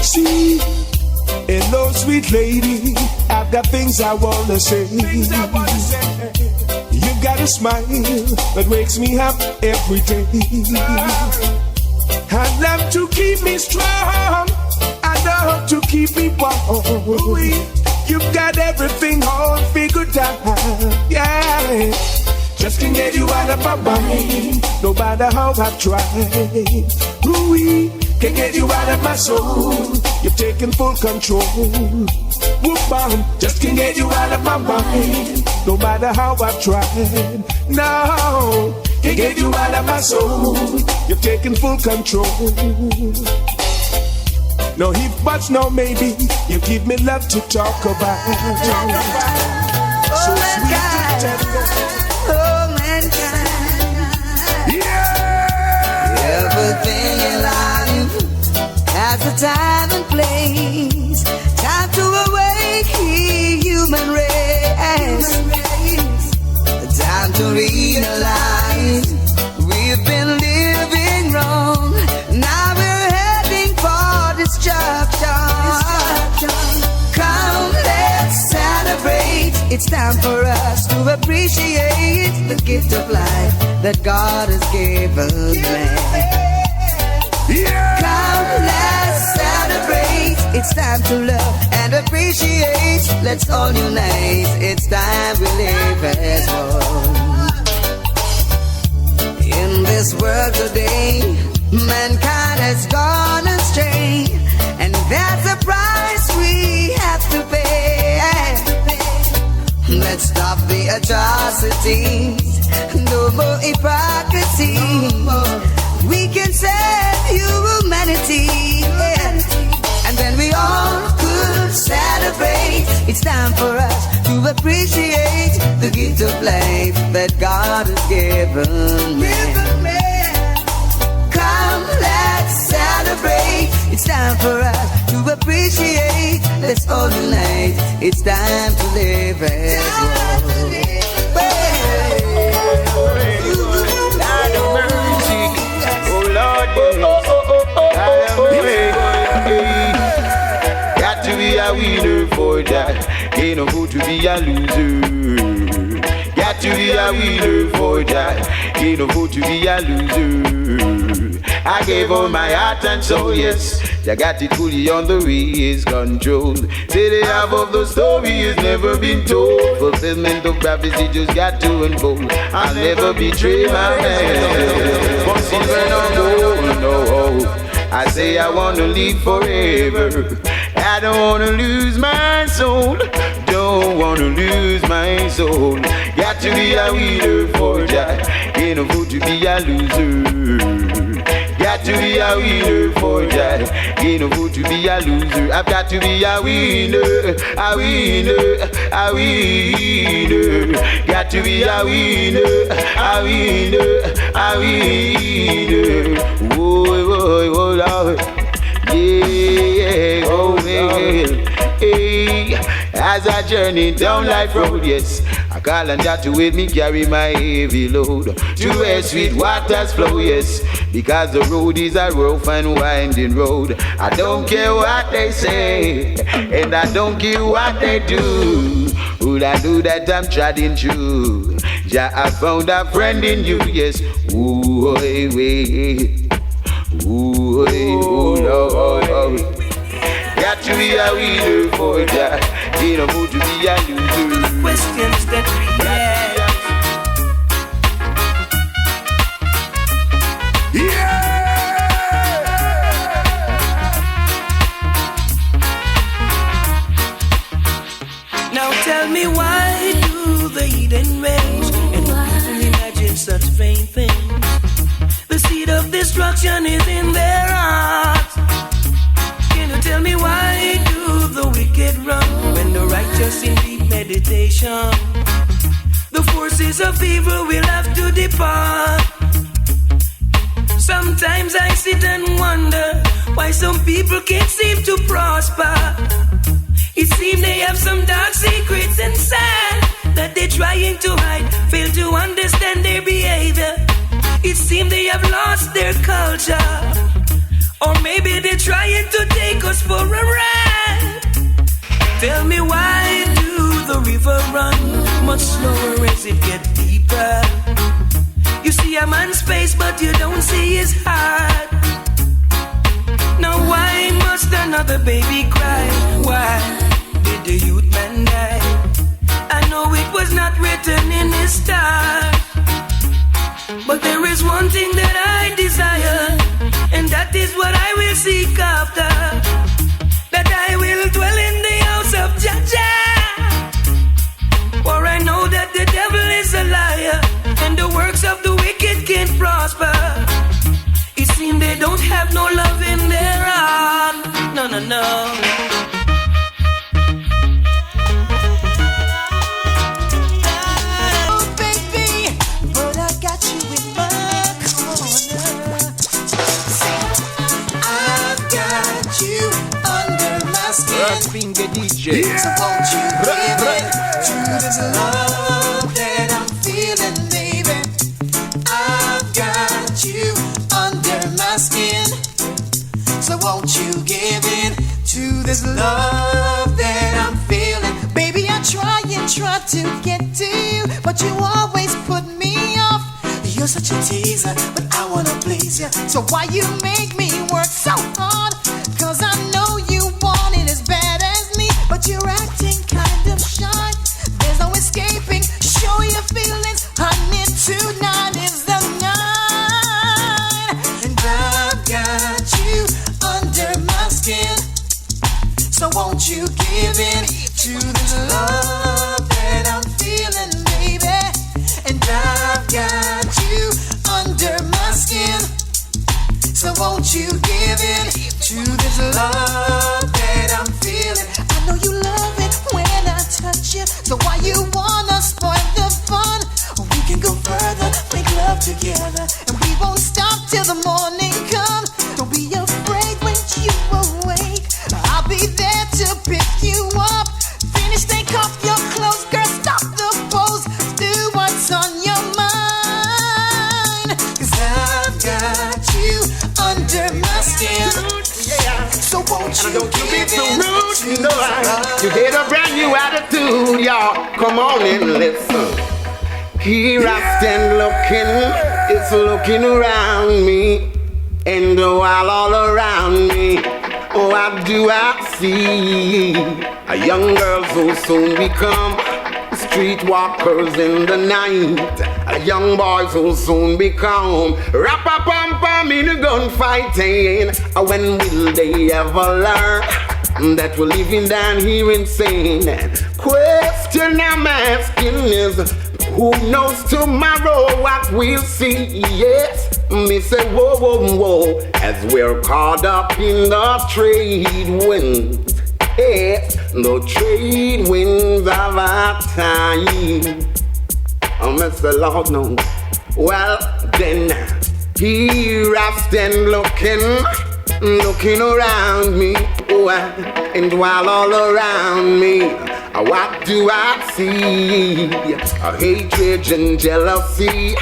See, hello, sweet lady, I've got things I wanna say. You got a smile that wakes me up every day. I love to keep me strong, I love to keep me warm. You've got everything all figured out, yeah. Just can't get you out of my mind, no matter how I've tried. Ooh-wee, can't get you out of my soul. You've taken full control. Whoop-bam, just can't get you out of my mind, no matter how I've tried. No, can't get you out of my soul. You've taken full control. No if, but no maybe. You give me love to talk about. So sweet and tender. Oh mankind, yeah. Everything in life has a time and place. Time to awake human race. Time to realize we've been living wrong. Now we're heading for destruction. Come, let's celebrate. It's time for us to appreciate the gift of life that God has given man. Come, let's celebrate. It's time to love and appreciate. Let's all unite. It's time we live as one. In this world today, mankind has gone astray, and that's a price we have to pay. Let's stop the atrocities, no more hypocrisy. We can save humanity, and then we all could celebrate. It's time for us to appreciate the gift of life that God has given man. Come, let's celebrate. It's time for us to appreciate. Let's all unite. It's time to live as one. Got to be a winner for that. Ain't no good to be a loser. Got to be a winner for that. Ain't no good to be a loser. I gave all my heart and soul, yes. I got it fully on the ways control. Say the half of the story has never been told. Fulfillment of prophecy just got to unfold. I'll never betray my man. For silver no, no. I say I wanna live forever. I don't wanna lose my soul. Don't wanna lose my soul. Got to be a winner for that. Ain't no good to be a loser. Got to be a winner for that. Ain't no good to be a loser. I've got to be a winner, a winner, a winner. Got to be a winner, a winner, a winner. Whoa, Lord. Yeah, oh man. Hey, as I journey down life road, yes, I call on Jah to with me carry my heavy load to where sweet waters flow, yes, because the road is a rough and winding road. I don't care what they say, and I don't care what they do. Would I do that I'm treading through? Jah, I found a friend in you, yes. Ooh, wait. Ooh, Lord. Got to be a winner for that. Ain't no good to be a loser. Questions that we yeah. Now tell me, why do the heathen rage and people imagine such vain things? The seed of destruction is in their hearts. Can you tell me, why do the wicked run when the righteous in deep meditation? The forces of evil will have to depart. Sometimes I sit and wonder why some people can't seem to prosper. It seems they have some dark secrets inside that they're trying to hide, fail to understand their behavior. It seems they have lost their culture, or maybe they're trying to take us for a ride. Tell me, why do the river run much slower as it gets deeper? You see a man's face, but you don't see his heart. Now why must another baby cry? Why did did the youth man die? I know it was not written in his star, but there is one thing that I desire, and that is what I will seek after, that I will dwell in the house of Jah. For I know that the devil is a liar, and the works of the wicked can't prosper. It seems they don't have no love in their heart. No, no, no. Finger DJ. So won't you give it to this love that I'm feeling, baby? I've got you under my skin. So won't you give in to this love that I'm feeling? Baby, I try to get to you, but you always put me off. You're such a teaser, but I wanna please you. So why you make me work so hard? Cause I know you want it as bad as me, but you're acting kind of shy. There's no escaping, show your feelings, honey, tonight is the night. And I've got you under my skin. So won't you give in to this love that I'm feeling, baby? And I've got you under my skin. So won't you give in to this love that I'm feeling? I know you love it when I touch you, so why you wanna spoil the fun? We can go further, make love together, and we won't stop till the morning comes. Don't be afraid when you awake, I'll be there to pick you up. Finish, take off your clothes, girl, stop the pose, do what's on your mind. Cause I've got you under my skin. So won't you give in to you get a brand new attitude, y'all. Come on and listen. Here I stand looking, it's looking around me, and while all around me, what do I see? A young girl who soon become streetwalkers in the night. A young boy who soon become rap-a-pam-pam in a gunfighting. When will they ever learn that we're living down here insane? Question I'm asking is, who knows tomorrow what we'll see? Yes, me say whoa, whoa, whoa, as we're caught up in the trade winds. Yes, the trade winds of our time. Oh, Mr. Lord knows. Well, then, here I stand looking around me. Oh, and while all around me, what do I see? A hatred and jealousy,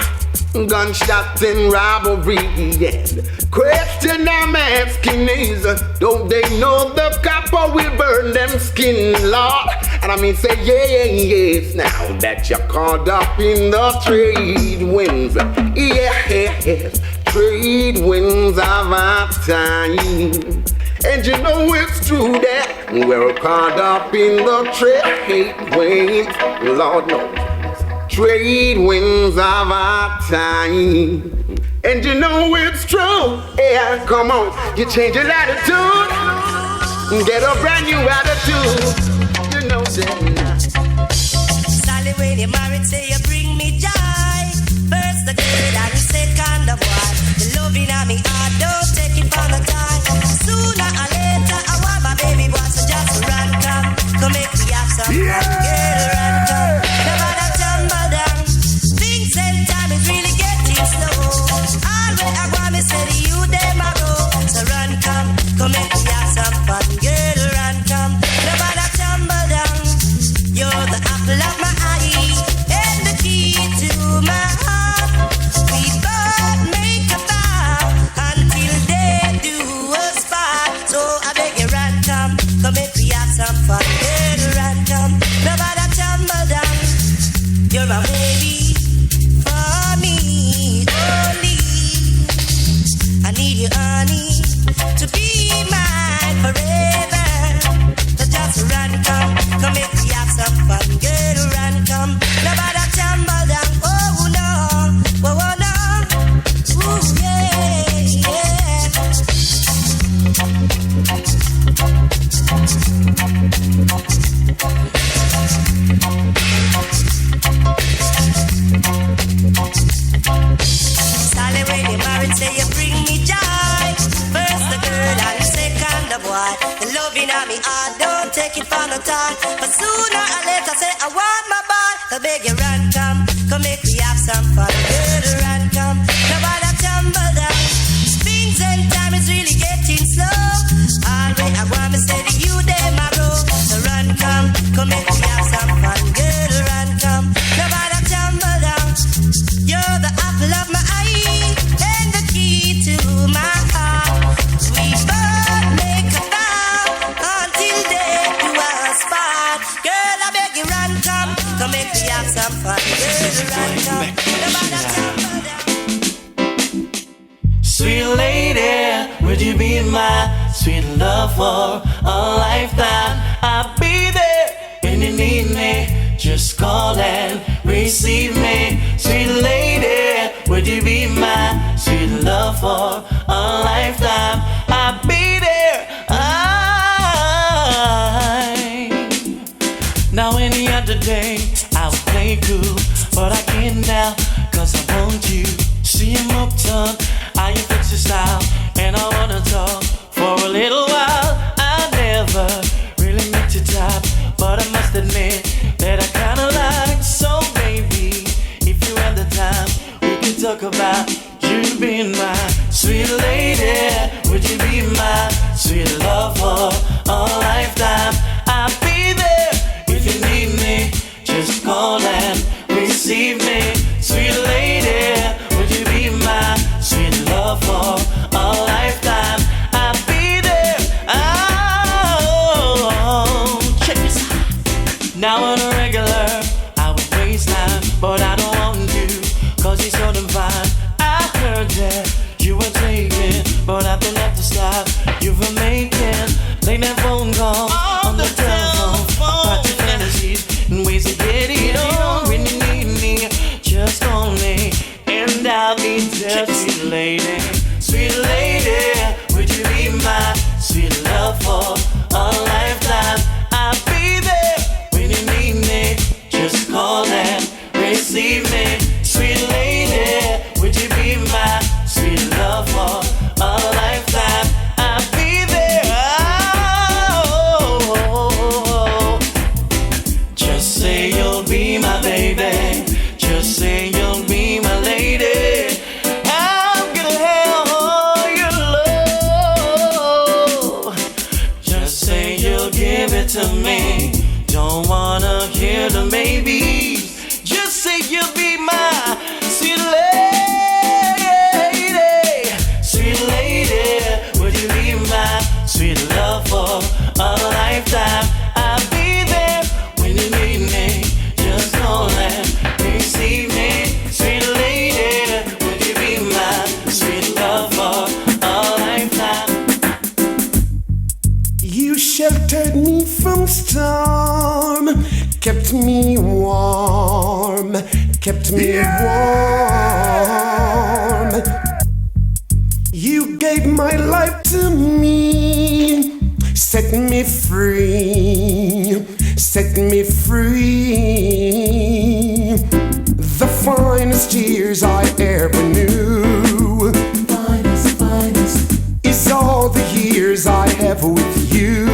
gunshots and robbery. And question I'm asking is, don't they know the copper will burn them skin, Lord? And I mean say yes, now that you're caught up in the trade winds. Yes, trade winds of our time. And you know it's true that we're caught up in the trade winds. Lord knows, trade winds of our time. And you know it's true. Yeah, come on, you change your attitude, get a brand new attitude. You know that. Sally, when you're married, say you bring me joy. First the good and the second of one. The loving of me heart, don't take it for the time. Sooner or later, I want my baby boy, so just run, come make me have some fun. Girl, run, come. Nobody tumble down. Things and time is really getting slow. All when I want me say to you, them I go. So run, come make me have some fun. Girl, run, come. Nobody tumble down. You're the apple of my eye and the key to my heart. We both make a vow until they do us part. So I beg you, run, come make me have some fun. Girl, run, come. Nobody tumble down. You're my baby for me only. I need you, honey, to be mine forever. So just run, come take it for no time. But sooner or later say I want my boy. So beg you run, come make me have some fun. Girl, run, come, nobody tumble down. Things and time is really getting slow. Alright, I want to say to you, there, my bro. So run, come make me have some fun. Girl, run, come, nobody tumble down. You're the apple of my eye and the key to my heart. We both make a vow until death do us part. Girl, I beg you, run, come make me have some fun. Girl, run, come, nobody tumble down. Sweet lady, would you be my sweet love for a lifetime? I'll be there when you need me. Just call and receive me. Sweet lady, would you be my sweet love for a lifetime? I'll be there. Now any other day I would play cool, but I can't now, cause I want you. See him uptown, how you fix your style, and I wanna talk for a little while. I never really met your type, but I must admit that I kinda like. So baby, if you have the time, we can talk about you being my sweet lady. Would you be my sweet love for a lifetime? I'll be there if you need me. Just call and receive me. Sweet lady, would you be my sweet love for a lifetime? I'll be there. Oh, check this out. Now on a regular, I would waste time, but I don't want to, cause you're so divine. I heard that you were taken, but I don't have to stop you from making late night phone calls on the telephone about your fantasies and ways to get it on. When you need me, just call me and I'll be there. Sweet lady, sweet lady, would you be my sweet love for a lifetime? I'll be there when you need me. Just call and receive me. Sweet lady, would you be my sweet love for a lifetime? I'll be there. Oh, just say you'll be my baby. Just say you'll be my lady. I'm gonna have all your love. Just say you'll give it to me. Don't wanna hear the maybes. Just say you'll be my sweet lady. Sweet lady, would you be my sweet love for a lifetime? I'll be there when you need me. Just call and receive me. Sweet lady, would you be my sweet love for a lifetime? You sheltered me from storm, kept me warm, kept me warm. You gave my life to me, set me free, set me free. The finest years I ever knew, finest, is all the years I have with you.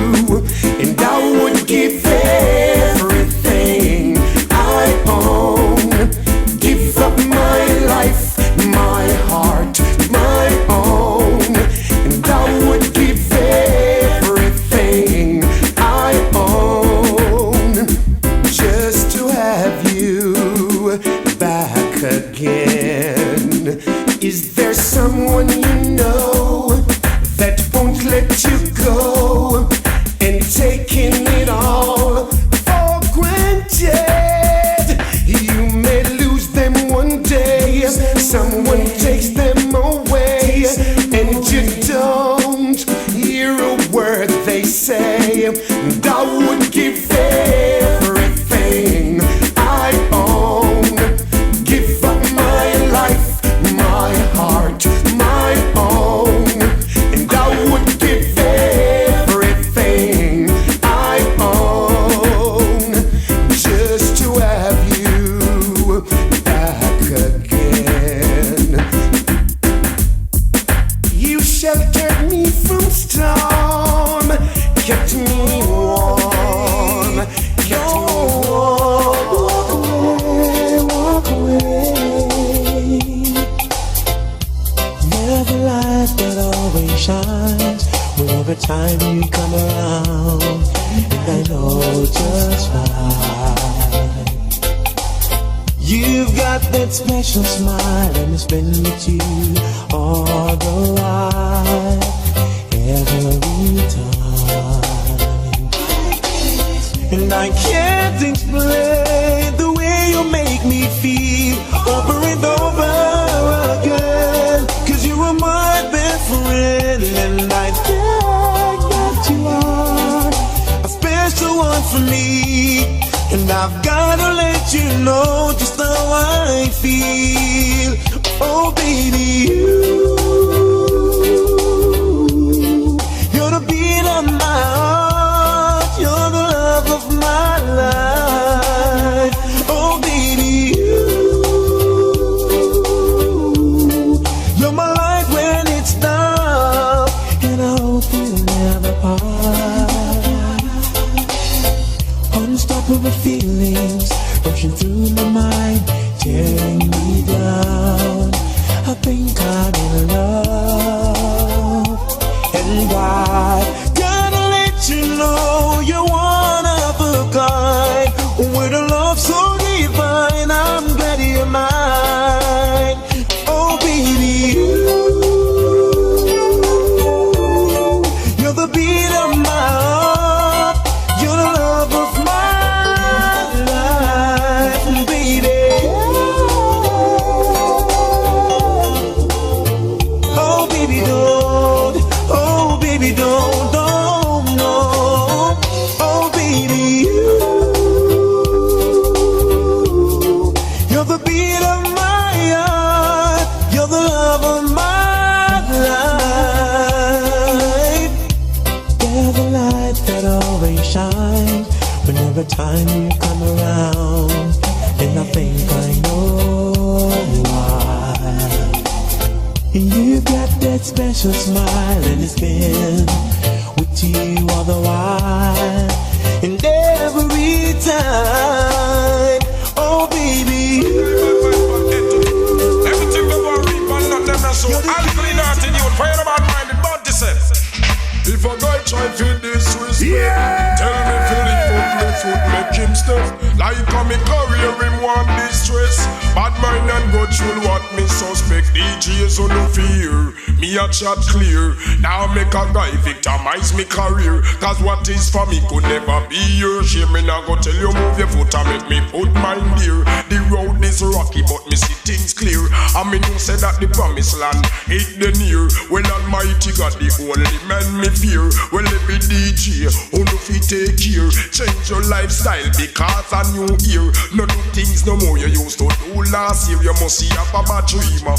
And I would give everything I own, give up my life, my heart, my own. And I would give everything I own just to have you back again. time you come around, and I know just why. You've got that special smile, and it's been with you all the while, every time. And I can't explain the way you make me feel over and over again, 'cause you are my best friend, and I think that you are a special one for me. And I've gotta let you know just how I feel. Oh baby, you're the beat of my heart, you're the love of my life. Oh baby, you're my light when it's dark, and I hope we'll never part. Unstoppable feelings rushing through my mind, tearing me down. I think I'm in love, and I gotta let you know you're one of a kind. With a love so divine, I'm glad you're mine. Oh baby, you're the beat of my heart, you're the love of whenever time you come around, and I think I know why. You got that special smile, and it's been with you all the while, and every time. Oh baby, everything that we reap and not them so I'll clean out in you for your bad minded body set. If a guy try to disrespect, tell me feel it foot make him step. Like on me career him want distress. Bad mind and go through what me suspect. DJs on no fear, me a chat clear. Now make a guy victimize me career, 'cause what is for me could never be yours. Shame me now go tell you move your foot and make me put mine there. The road is rocky but me see things clear. And me know say that the promised land it the near. Well Almighty God the only man me fear. Well every DJ who no fit take care. Change your lifestyle because a new year. No do things no more you used to do last year. You must see a bad dream or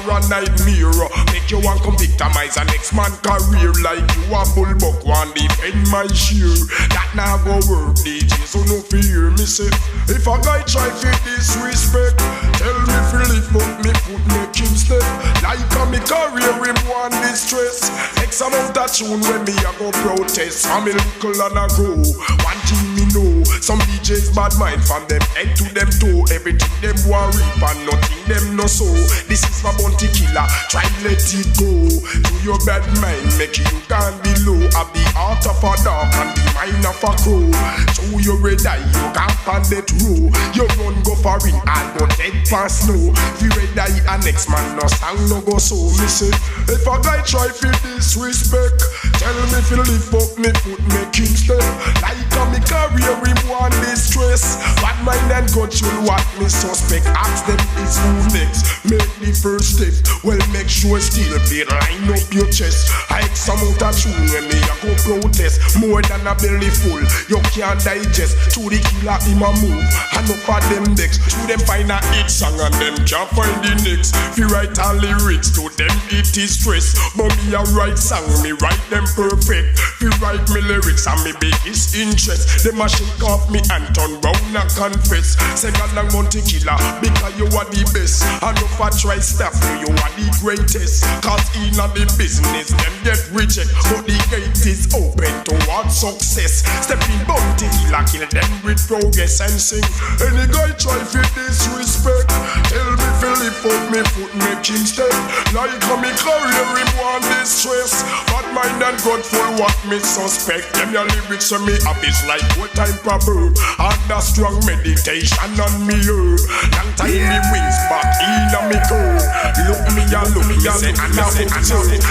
a nightmare. Make you want come victimize a next man career. Like you a bullbuck want defend my share. That now go work DJ so no fear. Me say if a guy try to disrespect, tell me feel it but me foot make him step. Like a me career him want distress. X amount of tune when me a go protest. I'm a little and a grow. One thing me know, some DJs bad mind from them head to them toe. Everything them want reap and nothing them no so. This is my bounty killer, try let it go. To your bad mind, make you can't be low. Have the heart of a dog and the mind of a crow. So you red eye, you can't find that row. You run go for it and go dead past snow. If you red eye and next man no sang no go so. Me say, if a guy try for disrespect, tell me feel lift up me foot make him step. Like a me career him want distress. Bad mind and control what me suspect. Ask them is who next. Make the first step. Well make sure still be line up your chest. I some out of tune when me a go protest. More than a belly full, you can't digest. To the killer him a move, and up for them decks. To them find a hit song and them can't find the next. Fi write all lyrics to them it is stress. But me a write song, me write them perfect. Fi write me lyrics and me biggest interest. Them a shake off me and turn round and confess. Second long Monte Killer, because you are the best. And if I try stop you are the greatest. Cause in the business, them get reject. But the gate is open towards success. Step in Bounty Killer, kill them with progress and sing. Any guy try for disrespect, tell me Philip up me me foot make him step. Like me career him want this stress. Bad mind and God full what me suspect. Them your lyrics on me habits like what time proverb. And a strong meditation on me herb. Long time me wings back in on me curve. Look me and look me say and I say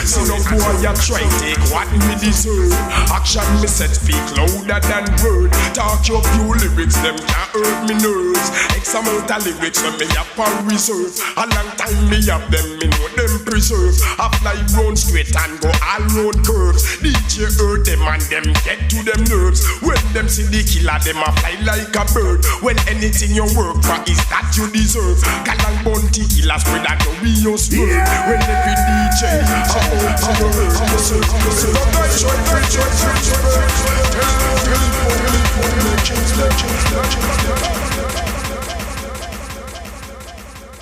so no boy you try take what me deserve. Action me set speak louder than word. Talk your few lyrics them can't hurt me nerves. X amount of lyrics when me have for reserve. A long time me have them me know them preserve. I fly round straight and go all round curves. DJ hurt them and them get to them nerves. When them see the killer them a fly like a bird. When anything you work for is that you deserve. Galang bounty killer spread and go be your swerve. When every DJ